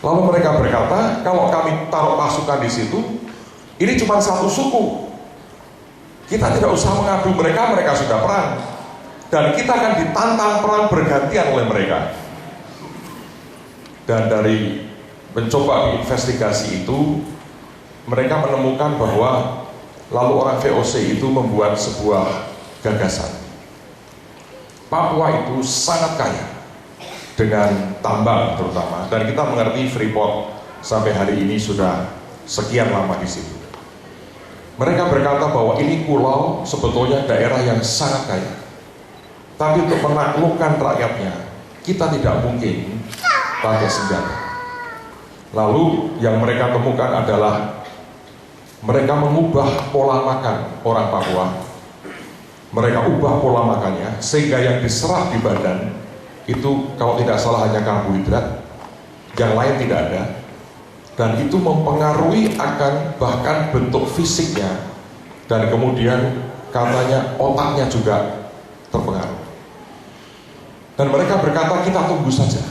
Lalu mereka berkata, kalau kami taruh pasukan di situ, ini cuma satu suku. Kita tidak usah mengadu mereka, mereka sudah perang. Dan kita akan ditantang perang bergantian oleh mereka. Dan dari mencoba investigasi itu, mereka menemukan bahwa lalu orang VOC itu membuat sebuah gagasan. Papua itu sangat kaya dengan tambang terutama, dan kita mengerti Freeport sampai hari ini sudah sekian lama di situ. Mereka berkata bahwa ini pulau sebetulnya daerah yang sangat kaya, tapi untuk menaklukkan rakyatnya kita tidak mungkin pakai senjata. Lalu yang mereka temukan adalah mereka mengubah pola makan orang Papua. Mereka ubah pola makannya sehingga yang diserap di badan itu kalau tidak salah hanya karbohidrat, yang lain tidak ada. Dan itu mempengaruhi akan bahkan bentuk fisiknya, dan kemudian katanya otaknya juga terpengaruh. Dan mereka berkata kita tunggu saja.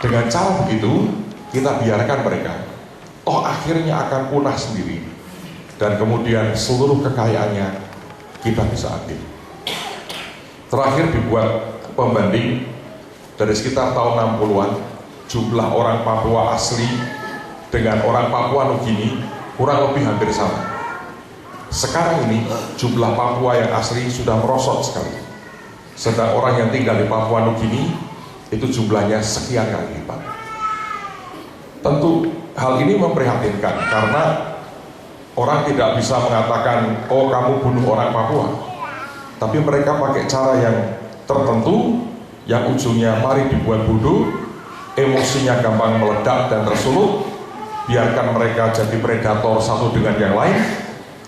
Dengan cara begitu kita biarkan mereka, toh akhirnya akan punah sendiri, dan kemudian seluruh kekayaannya kita bisa ambil. Terakhir dibuat pembanding dari sekitar tahun 60-an, jumlah orang Papua asli dengan orang Papua Nugini kurang lebih hampir sama. Sekarang ini jumlah Papua yang asli sudah merosot sekali. Sedang orang yang tinggal di Papua Nugini itu jumlahnya sekian kali lipat. Tentu hal ini memprihatinkan karena orang tidak bisa mengatakan, oh kamu bunuh orang Papua. Tapi mereka pakai cara yang tertentu, yang ujungnya mari dibuat bodoh, emosinya gampang meledak dan tersulut, biarkan mereka jadi predator satu dengan yang lain,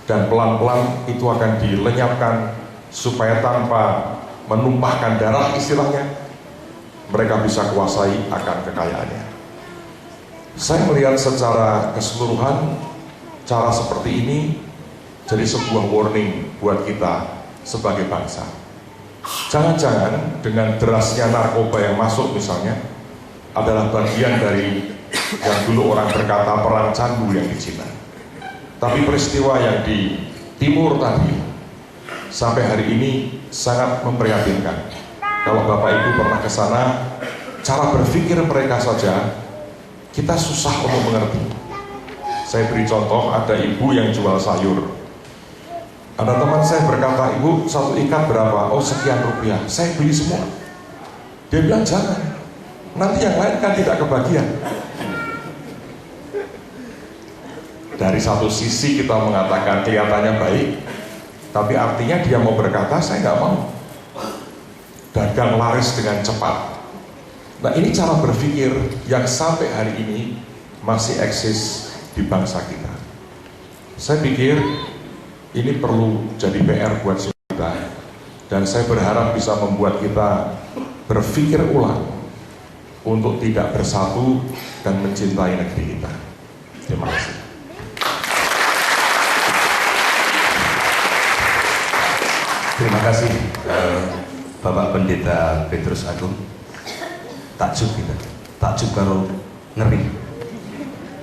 dan pelan-pelan itu akan dilenyapkan supaya tanpa menumpahkan darah istilahnya, mereka bisa kuasai akan kekayaannya. Saya melihat secara keseluruhan cara seperti ini jadi sebuah warning buat kita sebagai bangsa. Jangan-jangan dengan derasnya narkoba yang masuk misalnya adalah bagian dari yang dulu orang berkata perang candu yang di Cina. Tapi peristiwa yang di timur tadi sampai hari ini sangat memprihatinkan. Kalau Bapak Ibu pernah ke sana, cara berpikir mereka saja kita susah untuk mengerti. Saya beri contoh, ada ibu yang jual sayur. Ada teman saya berkata, ibu satu ikat berapa? Oh sekian rupiah. Saya beli semua. Dia bilang jangan, nanti yang lain kan tidak kebagian. Dari satu sisi kita mengatakan kelihatannya baik, tapi artinya dia mau berkata saya nggak mau. Dagang laris dengan cepat. Nah ini cara berpikir yang sampai hari ini masih eksis di bangsa kita. Saya pikir ini perlu jadi PR buat kita, dan saya berharap bisa membuat kita berpikir ulang untuk tidak bersatu dan mencintai negeri kita. Terima kasih. Terima kasih Bapak Pendeta Petrus Agung. Takjub kita, takjub karo ngeri.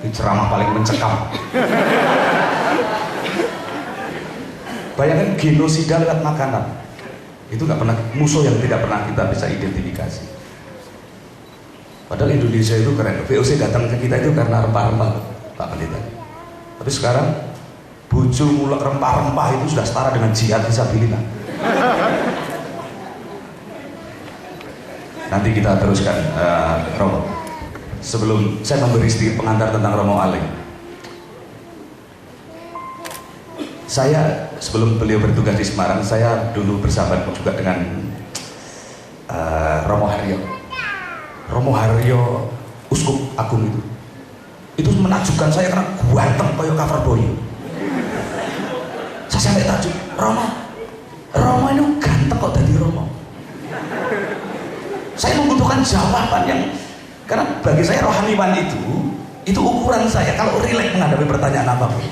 Ini ceramah paling mencekam. Bayangkan genosida lewat makanan. Itu nggak pernah, musuh yang tidak pernah kita bisa identifikasi. Padahal Indonesia itu keren. VOC datang ke kita itu karena rempah-rempah, Pak Pendeta. Tapi sekarang bojo mulak rempah-rempah itu sudah setara dengan jihad fisabilillah. Nanti kita teruskan, Romo. Sebelum saya memberi sedikit pengantar tentang Romo Aleng, saya sebelum beliau bertugas di Semarang, saya dulu bersahabat juga dengan Romo Haryo. Romo Haryo, Uskup Agung itu menakjubkan saya karena ganteng kayak cover boy. Saya sampai takjub, Romo ini ganteng kok dari Romo. Saya membutuhkan jawaban yang Karena bagi saya rohaniwan itu ukuran saya kalau rileks menghadapi pertanyaan apapun.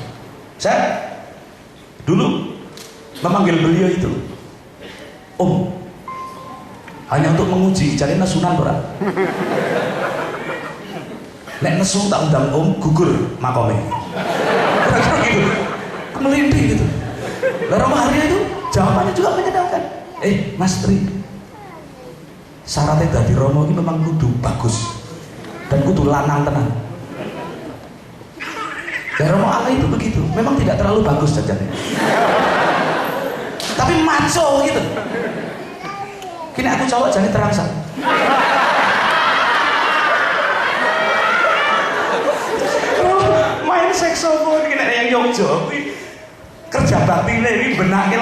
Saya dulu memanggil beliau itu Om, hanya untuk menguji jadi nesunan ora. Nek nesu tak undang Om, gugur makome. Kira-kira gitu, melinding gitu. Lah Romo Arya itu jawabannya juga menyenangkan. Mas Tri, syaratnya dadi Romo ini memang kudu bagus dan kudu lanang tenan. Dan Romo Allah itu begitu, memang tidak terlalu bagus jajannya, tapi maco gitu. Kini aku cowok jadi terangsang. Main saksofon kena yang Yogyo, kerja bakti ini benake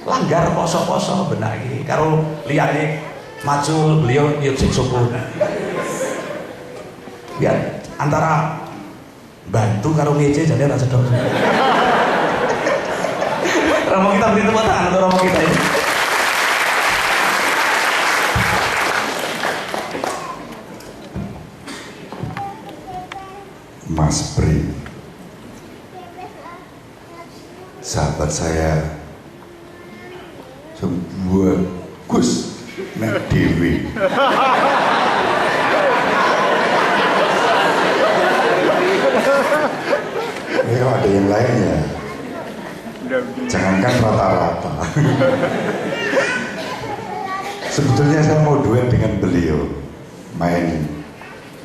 langgar poso-poso benake karo liyane macul beliau nyut saksofon. Ya antara bantu karo ngece jadi rasa dong. Romo kita beri tepuk tangan untuk Romo kita ini. Mas Pri, sahabat saya, sebuah Gus nek dewi. Ini kalau ada yang lain ya, jangankan rata-rata. Sebetulnya saya mau duet dengan beliau,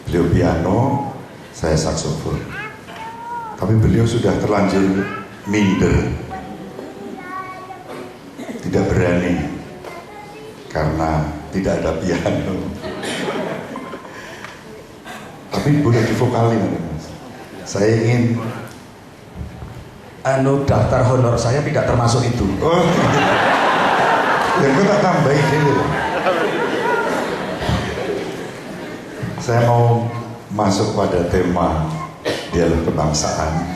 beliau piano, saya saksofon. Tapi beliau sudah terlanjur minder, tidak berani karena tidak ada piano. Tapi boleh divokalin, Mas. Saya ingin daftar honor saya tidak termasuk itu. Oh, ya gue tak tambahin dulu. Saya mau masuk pada tema dialog kebangsaan,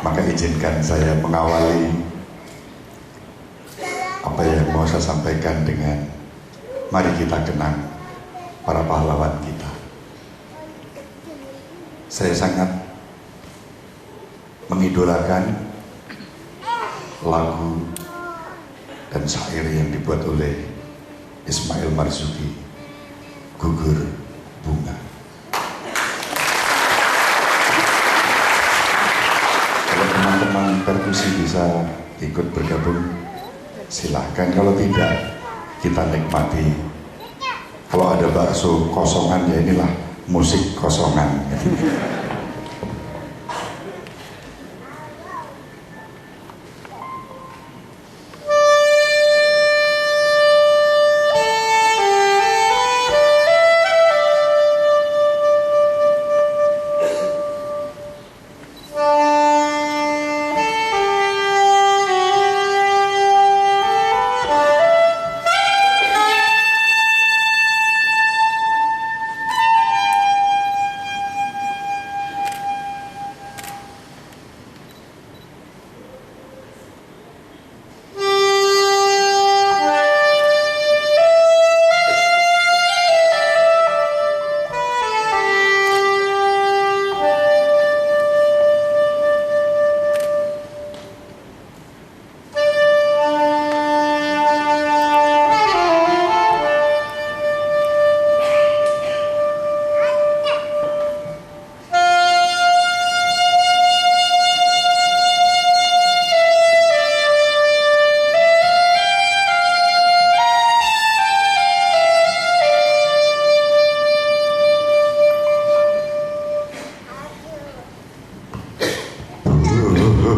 maka izinkan saya mengawali apa yang mau saya sampaikan dengan mari kita kenang para pahlawan kita. Saya sangat mengidolakan lagu dan syair yang dibuat oleh Ismail Marzuki, Gugur Bunga. Kalau teman-teman perkusi bisa ikut bergabung, silahkan. Kalau tidak, kita nikmati. Kalau ada bakso kosongan, ya inilah musik kosongan.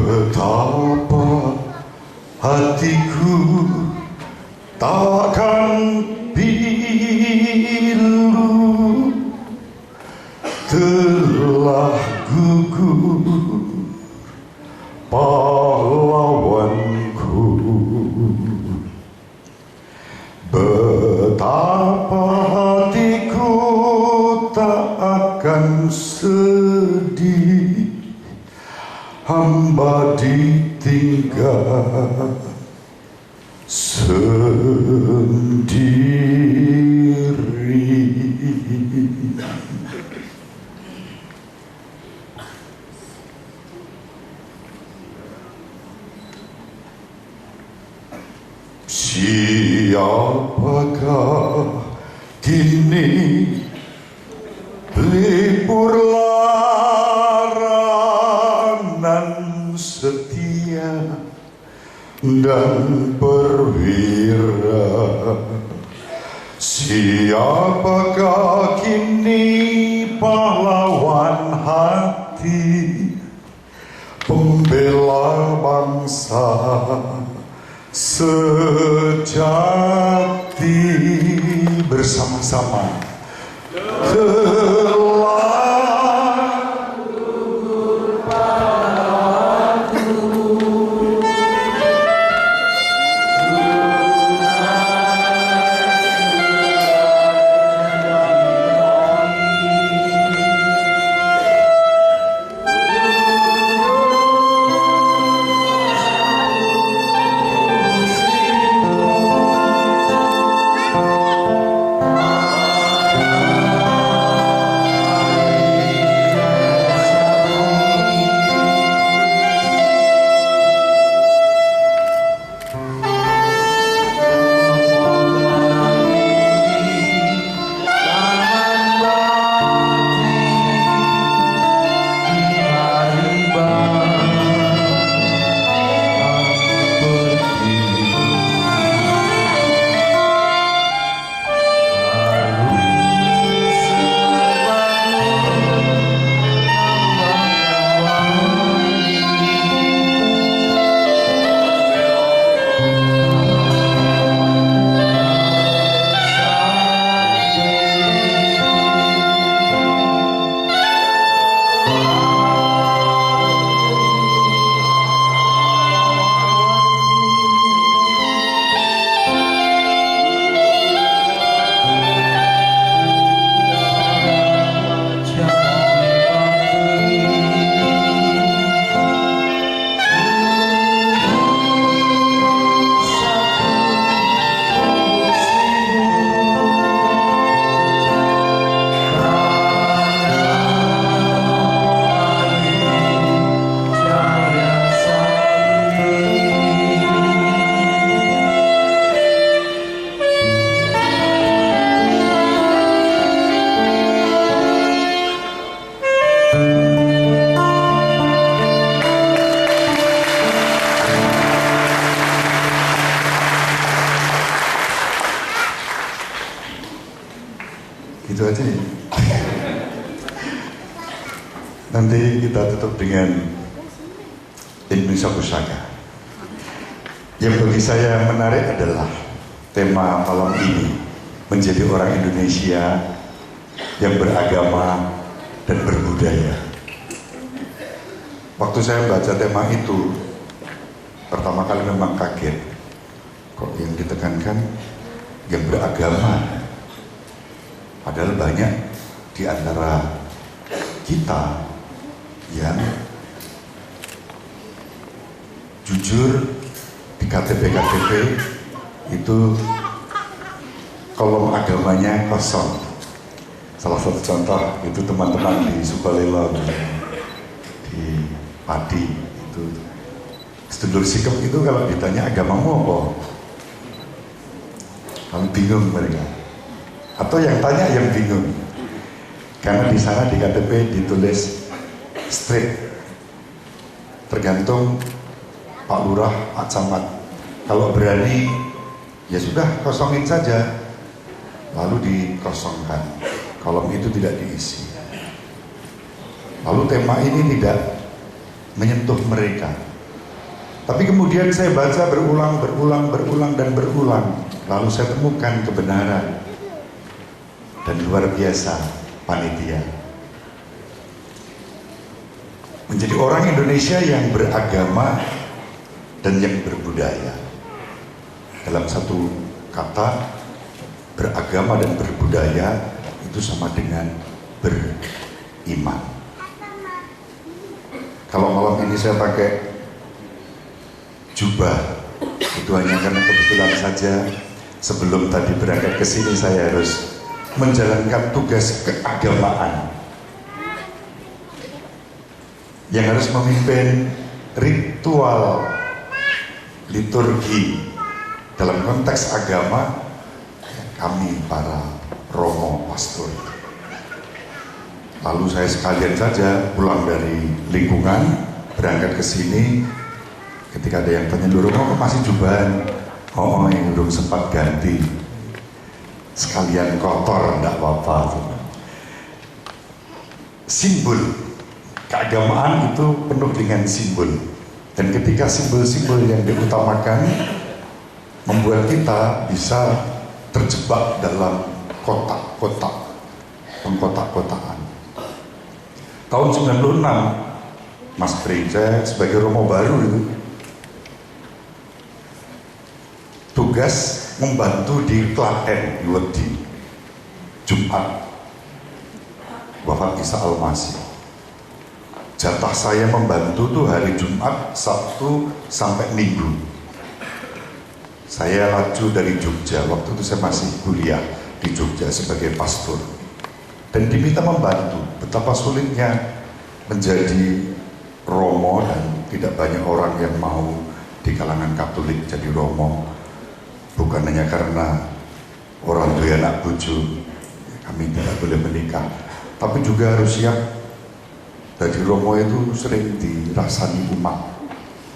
Betapa hatiku takkan pilu telah gugur pahlawanku. Betapa hatiku tak akan sedih hamba ditinggal sendiri. Siapakah kini libur laranan setia dan perwira? Siapakah kini pahlawan hati, pembela bangsa sejati? Bersama-sama itu aja ya. Nanti kita tutup dengan Indonesia Pusaka. Yang bagi saya menarik adalah tema malam ini, menjadi orang Indonesia yang beragama dan berbudaya. Waktu saya baca tema itu, pertama kali memang kaget. Kok yang ditekankan yang beragama? Padahal banyak di antara kita yang jujur di KTP-KTP itu kolom agamanya kosong. Salah satu contoh itu teman-teman di Sukalilo, di Padi itu sedulur sikap itu kalau ditanya agamamu apa? Lalu bingung mereka. Atau yang tanya yang bingung. Karena di sana di KTP ditulis straight. Tergantung Pak Lurah, Pak Camat. Kalau berani ya sudah kosongin saja. Lalu dikosongkan. Kolom itu tidak diisi. Lalu tema ini tidak menyentuh mereka. Tapi kemudian saya baca berulang. Lalu saya temukan kebenaran. Dan luar biasa panitia. Menjadi orang Indonesia yang beragama dan yang berbudaya. Dalam satu kata, beragama dan berbudaya itu sama dengan beriman. Kalau malam ini saya pakai jubah, itu hanya karena kebetulan saja sebelum tadi berangkat ke sini saya harus menjalankan tugas keagamaan yang harus memimpin ritual liturgi dalam konteks agama, kami para romo pastor. Lalu saya sekalian saja pulang dari lingkungan, berangkat ke sini. Ketika ada yang tanya, "Lu romo kok masih jubahan?" "Oh, ini belum sempat ganti." Sekalian kotor, enggak apa-apa. Simbol keagamaan itu penuh dengan simbol. Dan ketika simbol-simbol yang diutamakan membuat kita bisa terjebak dalam kotak-kotak, pengkotak-kotakan. Tahun 96, Mas Pri, saya sebagai romo baru itu tugas membantu di Klaten, di Wedi, Jumat wafat Isa Al-Masih. Jatah saya membantu tuh hari Jumat, Sabtu sampai Minggu. Saya laju dari Jogja, waktu itu saya masih kuliah di Jogja sebagai pastor, dan diminta membantu. Betapa sulitnya menjadi romo, dan tidak banyak orang yang mau di kalangan Katolik jadi romo. Bukan hanya karena orang tua anak bojo, kami tidak boleh menikah, tapi juga harus siap. Jadi romo itu sering dirasani umat.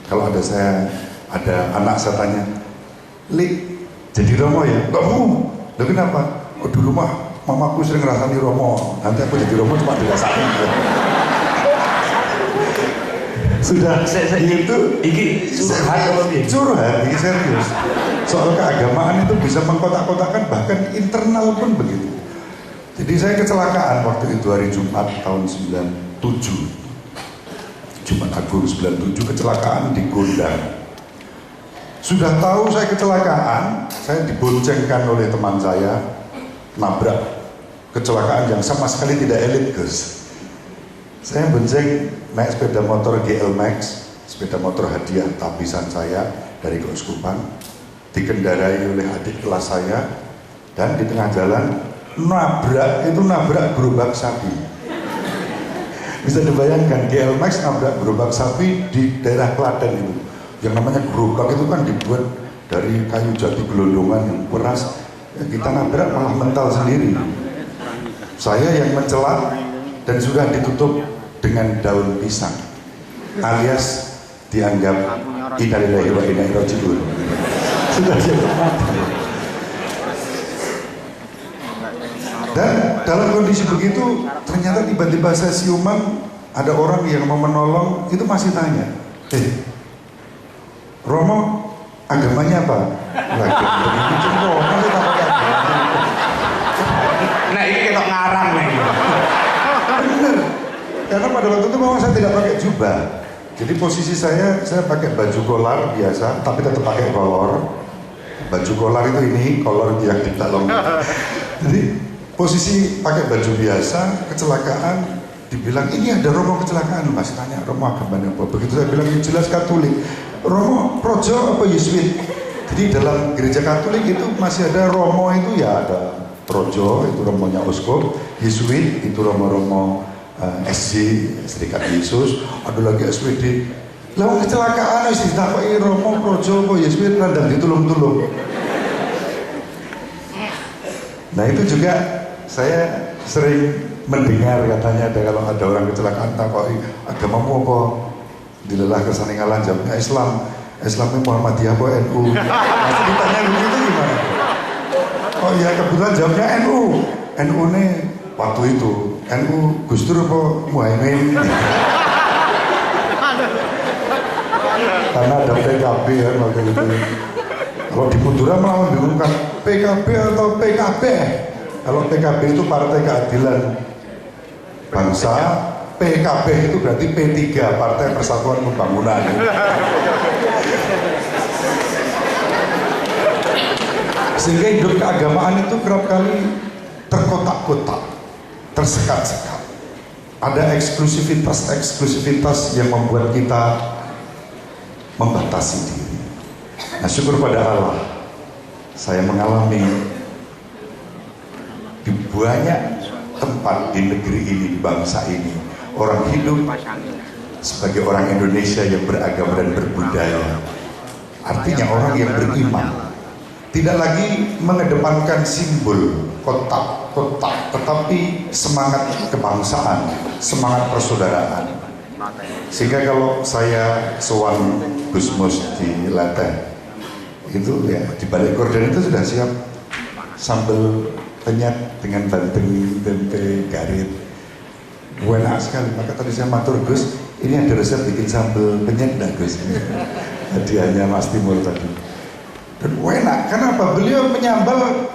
Kalau ada anak saya tanya, "Lik, jadi romo ya?" "Enggak mau." "Loh kenapa?" "Oh, dulu mah mamaku sering ngerasani romo, nanti aku jadi romo cuma dirasani." Sudah itu curhat, ini serius. Soal keagamaan itu bisa mengkotak-kotakan, bahkan internal pun begitu. Jadi saya kecelakaan waktu itu hari Jumat tahun 97, Jumat Agung 97, kecelakaan di Gondang. Sudah tahu saya kecelakaan, saya diboncengkan oleh teman saya, nabrak. Kecelakaan yang sama sekali tidak elit, Gus. Saya bonceng naik sepeda motor GL Max, sepeda motor hadiah tabisan saya dari Keuskupan, dikendarai oleh adik kelas saya, dan di tengah jalan nabrak gerobak sapi. Bisa dibayangkan, GL Max nabrak gerobak sapi di daerah Klaten itu. Yang namanya gerobak itu kan dibuat dari kayu jati gelondongan yang keras. Ya, kita nabrak malah mental sendiri. Saya yang mencelat dan sudah ditutup dengan daun pisang, alias dianggap innalillahi wa inna ilaihi raji'un. Sudah dianggap mati. Dan dalam kondisi begitu, ternyata tiba-tiba saya siuman, ada orang yang mau menolong, itu masih tanya, "Romo, agamanya apa?" Lagi begitu Romo itu apa agama? Nah, ini kita ngarang nih. Bener. Karena pada waktu itu memang saya tidak pakai jubah. Jadi posisi saya pakai baju kolar biasa, tapi tetap pakai kolor. Baju kolar itu ini, kolor yang di dalam. Jadi posisi pakai baju biasa, kecelakaan, dibilang ini ada romo kecelakaan. Mas tanya, "Romo agamanya apa?" Begitu saya bilang, "Jelas Katolik." "Romo projo apa Yesuit?" Jadi dalam gereja Katolik itu masih ada romo itu ya ada projo, itu romonya uskup, Yesuit itu romo-romo SJ, Serikat Yesus, ada lagi SPD. Lalu kecelakaan wis ditakoki romo projo apa Yesuit randang ditulung-tulung. Nah itu juga saya sering mendengar katanya kalau ada orang kecelakaan takoki, "Agamamu apa?" Dilelah kersane ngalah jawabnya Islamnya Muhammadiyah apa NU. Masih ditanya begitu gimana? "Oh iya kebetulan jawabnya NU." NU nih waktu itu NU Gus Dur apa Muhaimin? Karena ada PKB kan waktu itu. Kalau di Madura malah membingungkan PKB atau PKB. Kalau PKB itu Partai Keadilan Bangsa, PKB itu berarti P3, Partai Persatuan Pembangunan. Sehingga hidup keagamaan itu kerap kali terkotak-kotak, tersekat-sekat. Ada eksklusivitas yang membuat kita membatasi diri. Nah, syukur pada Allah, saya mengalami di banyak tempat di negeri ini, di bangsa ini, orang hidup sebagai orang Indonesia yang beragama dan berbudaya. Artinya orang yang beriman. tidak lagi mengedepankan simbol kotak-kotak, tetapi semangat kebangsaan, semangat persaudaraan. Sehingga kalau saya sowan Gus Mus di Lateh, itu ya di balik korden itu sudah siap sambal penyet dengan banteng, tempe, garit. Enak sekali. Maka tadi saya matur, Gus, ini ada resep bikin sambal penyet enggak, Gus? Hadiahnya Mas Timur tadi. Dan enak, karena apa? Beliau menyambal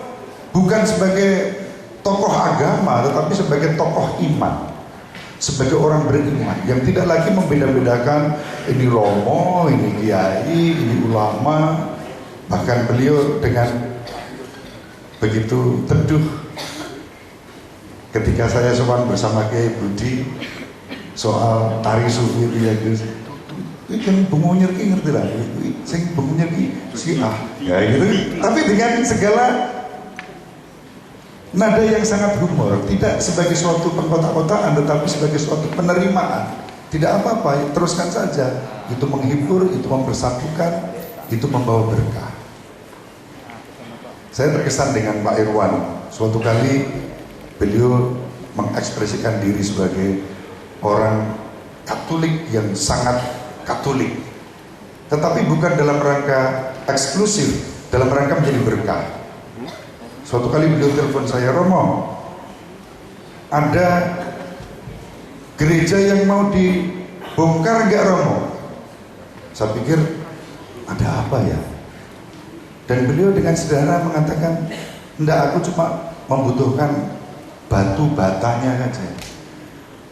bukan sebagai tokoh agama, tetapi sebagai tokoh iman, sebagai orang beriman yang tidak lagi membeda-bedakan ini romo, ini kiai, ini ulama. Bahkan beliau dengan begitu teduh ketika saya sowan bersama Kiai Budi soal tari sufi itu ya, Gus. Yang bengunyer ki ngerti lah, sing bengunyer ki Syiah, ya gitu. Tapi dengan segala nada yang sangat humor, tidak sebagai suatu pengkotak-kotakan, tetapi sebagai suatu penerimaan. Tidak apa-apa, teruskan saja. Itu menghibur, itu mempersatukan, itu membawa berkah. Saya terkesan dengan Pak Irwan. Suatu kali beliau mengekspresikan diri sebagai orang Katolik yang sangat Katolik, tetapi bukan dalam rangka eksklusif, dalam rangka menjadi berkah. Suatu kali beliau telepon saya, Romo, ada gereja yang mau dibongkar nggak, Romo? Saya pikir ada apa ya? Dan beliau dengan sederhana mengatakan, enggak, aku cuma membutuhkan batu batanya saja.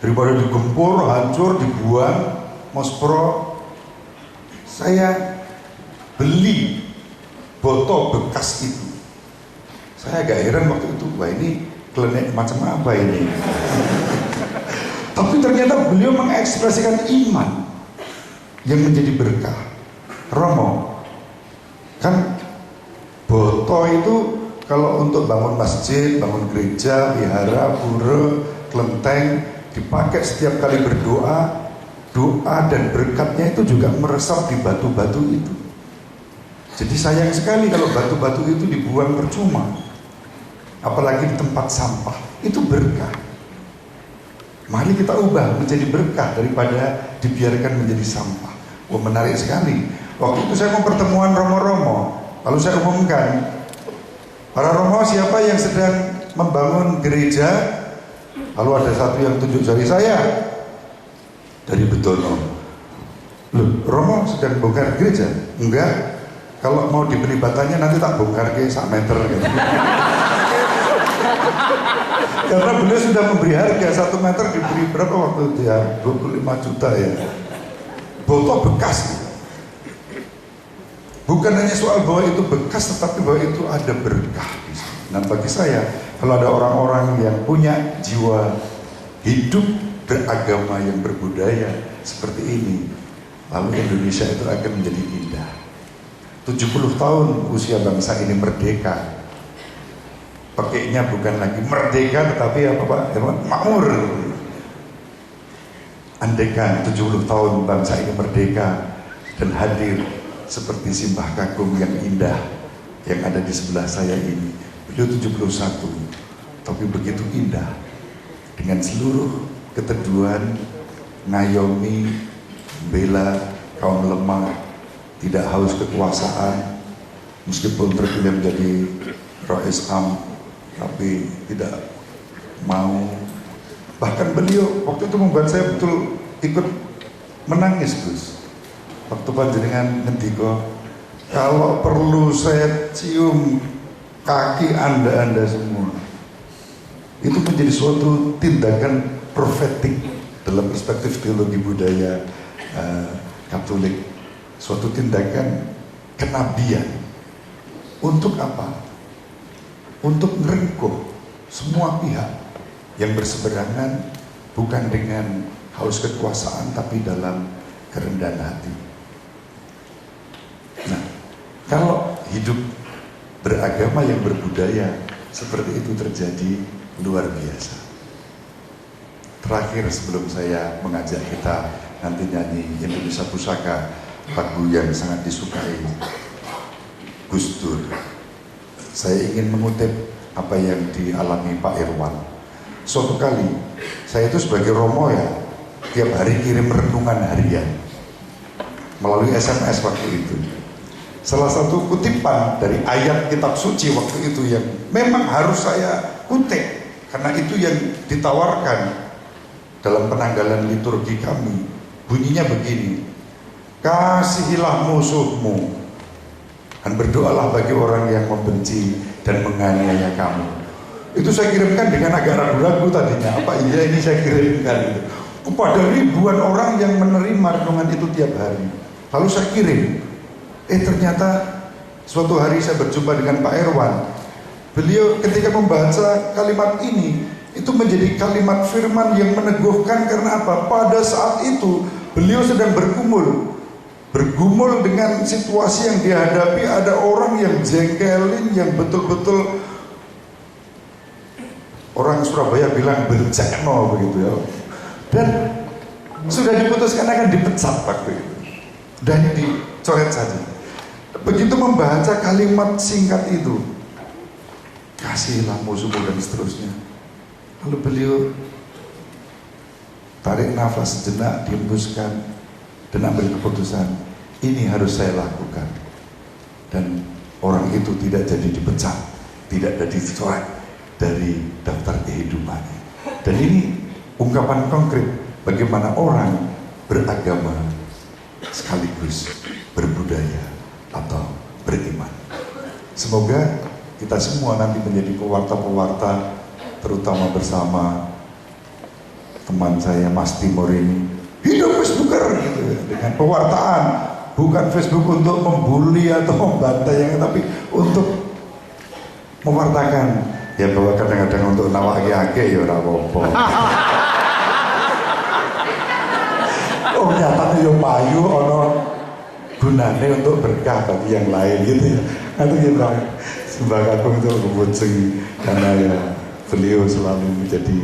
Daripada digempur, hancur, dibuang, mospro, saya beli botol bekas itu. Saya agak heran waktu itu, wah ini klenik macam apa ini? Tapi ternyata beliau mengekspresikan iman yang menjadi berkah. Romo, kan botol itu kalau untuk bangun masjid, bangun gereja, wihara, pura, kelenteng, dipakai setiap kali berdoa. Doa dan berkatnya itu juga meresap di batu-batu itu. Jadi sayang sekali kalau batu-batu itu dibuang percuma, apalagi di tempat sampah. Itu berkah. Mari kita ubah menjadi berkah daripada dibiarkan menjadi sampah. Wah, menarik sekali. Waktu itu saya mau pertemuan romo-romo, lalu saya umumkan, para romo siapa yang sedang membangun gereja? Lalu ada satu yang tunjuk jari saya dari Betono. Loh, Romo sedang bongkar gereja? Enggak. Kalau mau dibeli batanya nanti tak bongkar ke 1 meter gitu. Karena beliau sudah memberi harga 1 meter diberi berapa waktu itu ya? 25 juta ya. Botol bekas gitu. Bukan hanya soal bahwa itu bekas, tetapi bahwa itu ada berkah. Nah, bagi saya, kalau ada orang-orang yang punya jiwa hidup beragama yang berbudaya seperti ini, lalu Indonesia itu akan menjadi indah. 70 tahun usia bangsa ini merdeka. Pakainya bukan lagi merdeka, tetapi apa Pak Herman? Makmur. Andaikan 70 tahun bangsa ini merdeka dan hadir seperti Simbah Kakung yang indah yang ada di sebelah saya ini. Beliau 71, tapi begitu indah dengan seluruh keteduhan, ngayomi, bela kaum lemah, tidak haus kekuasaan, meskipun terpilih menjadi Rais Am, tapi tidak mau. Bahkan beliau waktu itu membuat saya betul ikut menangis, Gus. Waktu panjenengan ngendika, kalau perlu saya cium kaki anda semua. Itu menjadi suatu tindakan profetik dalam perspektif teologi budaya Katolik, suatu tindakan kenabian. Untuk apa? Untuk merengkuh semua pihak yang berseberangan, bukan dengan haus kekuasaan tapi dalam kerendahan hati. Nah, kalau hidup beragama yang berbudaya seperti itu terjadi, luar biasa. Terakhir sebelum saya mengajak kita nanti nyanyi Indonesia Pusaka, lagu yang sangat disukai Gus Dur, Saya ingin mengutip apa yang dialami Pak Irwan. Suatu kali, saya itu sebagai Romo ya, tiap hari kirim renungan harian melalui SMS waktu itu. Salah satu kutipan dari ayat kitab suci waktu itu yang memang harus saya kutip, karena itu yang ditawarkan dalam penanggalan liturgi kami. Bunyinya begini: kasihilah musuhmu dan berdoalah bagi orang yang membenci dan menganiaya kamu. Itu saya kirimkan dengan agak ragu-ragu tadinya, apa iya ini saya kirimkan kepada ribuan orang yang menerima renungan itu tiap hari. Lalu saya kirim, ternyata suatu hari saya berjumpa dengan Pak Irwan. Beliau ketika membaca kalimat ini, itu menjadi kalimat firman yang meneguhkan. Karena apa? Pada saat itu beliau sedang bergumul dengan situasi yang dihadapi. Ada orang yang jengkelin, yang betul-betul orang Surabaya bilang bencekno begitu ya. Dan sudah diputuskan akan dipecat waktu itu dan dicoret saja. Begitu membaca kalimat singkat itu, kasihilah musuhmu dan seterusnya, lalu beliau tarik nafas sejenak, dihembuskan dan ambil keputusan, ini harus saya lakukan. Dan orang itu tidak jadi dipecat, tidak jadi dicoret dari daftar kehidupannya. Dan ini ungkapan konkret bagaimana orang beragama sekaligus berbudaya atau beriman. Semoga kita semua nanti menjadi pewarta-pewarta, terutama bersama teman saya Mas Timur ini, hidup Facebooker gitu ya, dengan pewartaan, bukan Facebook untuk membuli atau membantai, tapi untuk mewartakan. Ya bahwa kadang-kadang untuk nawaki-ake ya ora apa-apa. Oh nyatanya yo payu ono gunane untuk berkah bagi yang lain gitu ya. Nanti kita sembah aku untuk kebucing, karena ya beliau selalu menjadi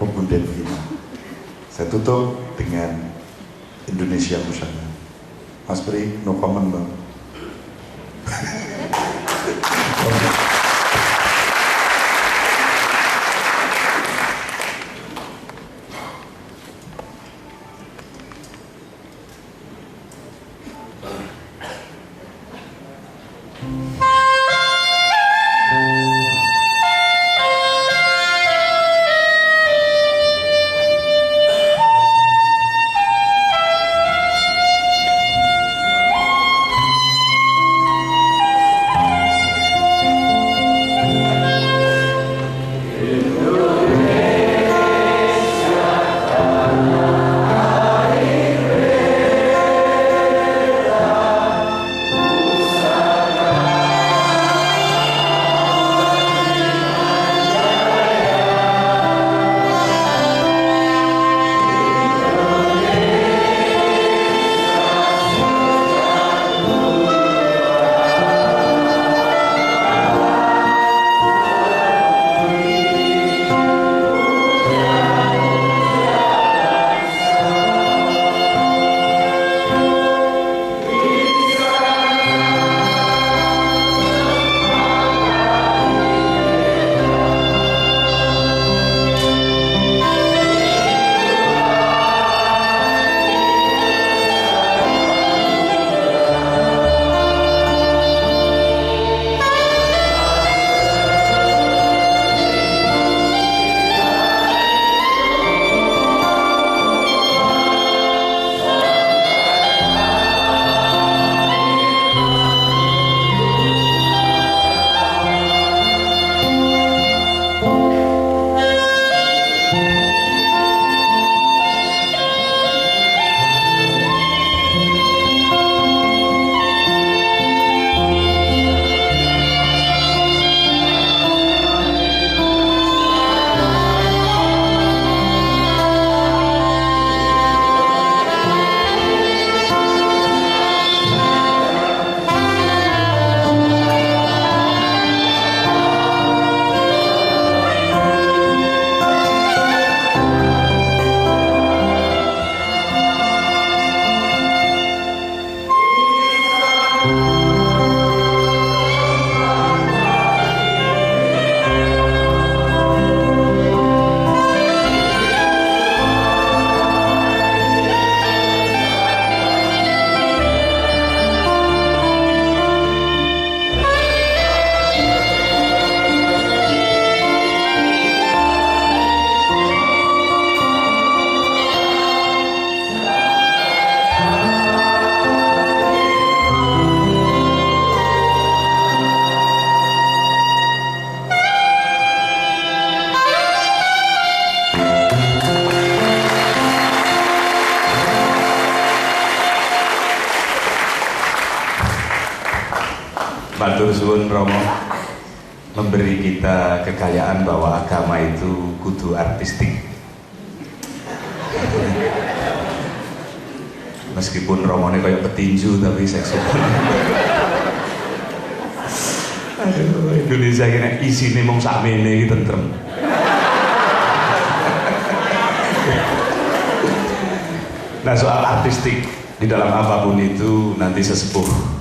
pemuda kita. Saya tutup dengan Indonesia Bersama. Mas Pri, no comment bang. matur suwun Romo memberi kita kekayaan bahwa agama itu kudu artistik. Meskipun Romone kayak petinju tapi seksual. Aduh, Indonesia kena isine mung sakmene iki tentrem. Nah, soal artistik di dalam apapun itu nanti sesepuh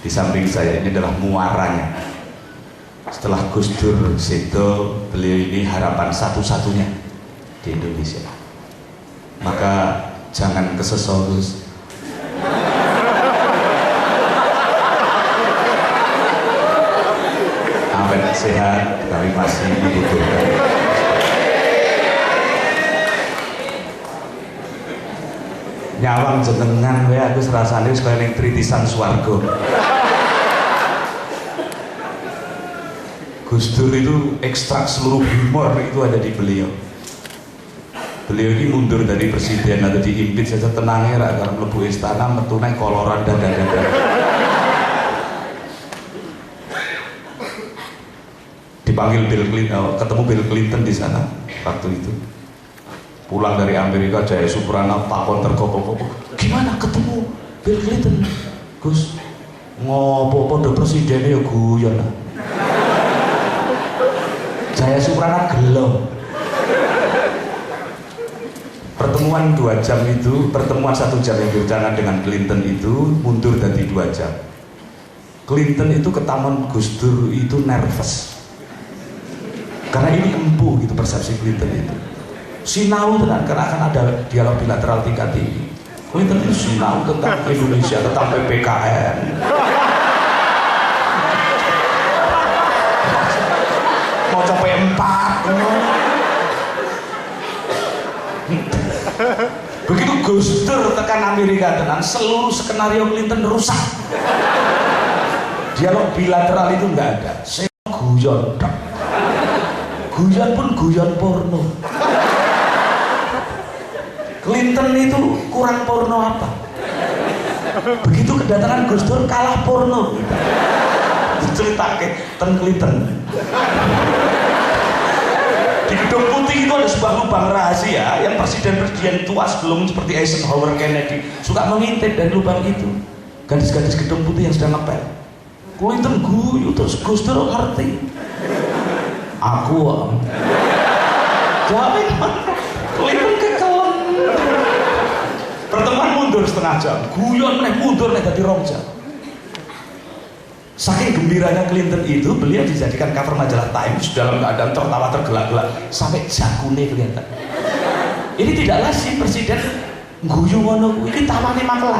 di samping saya ini adalah muaranya. Setelah Gus Dur sedo, beliau ini harapan satu-satunya di Indonesia. Maka jangan kesesol Gus. Sampai sehat, kami masih dibutuhkan. Nyawang jenengan wae aku rasane wis kaya ning tritisan swarga. Gus Dur itu ekstrak seluruh humor itu ada di beliau. Beliau ini mundur dari presiden atau diimpit saja tenangnya rak karena mlebu istana metune koloran dada-dada. Dipanggil Bill Clinton, ketemu Bill Clinton di sana waktu itu. Pulang dari Amerika, Jaya Suprana takon tergopoh-gopoh. Gimana ketemu Bill Clinton? Gus, ngopo podo presidennya ya guyon. Jaya Suprana gelo. Pertemuan 2 jam itu, pertemuan 1 jam yang direncanakan dengan Clinton itu mundur dari 2 jam. Clinton itu ke taman Gus Dur itu nervous. Karena ini empu gitu persepsi Clinton itu. Sinau tenan karena akan ada dialog bilateral tingkat tinggi. Clinton itu sinau tentang Indonesia, tentang PPKN. Mau capai 4. Begitu Gus Dur tekan Amerika tenan, seluruh skenario Clinton rusak. Dialog bilateral itu nggak ada. Saya guyon, guyon pun guyon porno. Clinton itu kurang porno apa? Begitu kedatangan Gus Dur kalah porno. Diceritake ten Clinton. Di Gedung Putih itu ada sebuah lubang rahasia yang presiden-presiden tua sebelum seperti Eisenhower, Kennedy suka mengintip dari lubang itu. Gadis-gadis Gedung Putih yang sedang ngepel. Clinton guyu terus Gus Dur ngerti. Aku jawabin Clinton kekelem. Pertemuan mundur setengah jam, guyon meneh mundur nek dadi 2 jam. Saking gembiranya Clinton itu, beliau dijadikan cover majalah Times dalam keadaan tertawa tergelak-gelak sampai jakune kelihatan. Ini tidak lazim presiden guyu ngono kuwi, iki tawane makelar.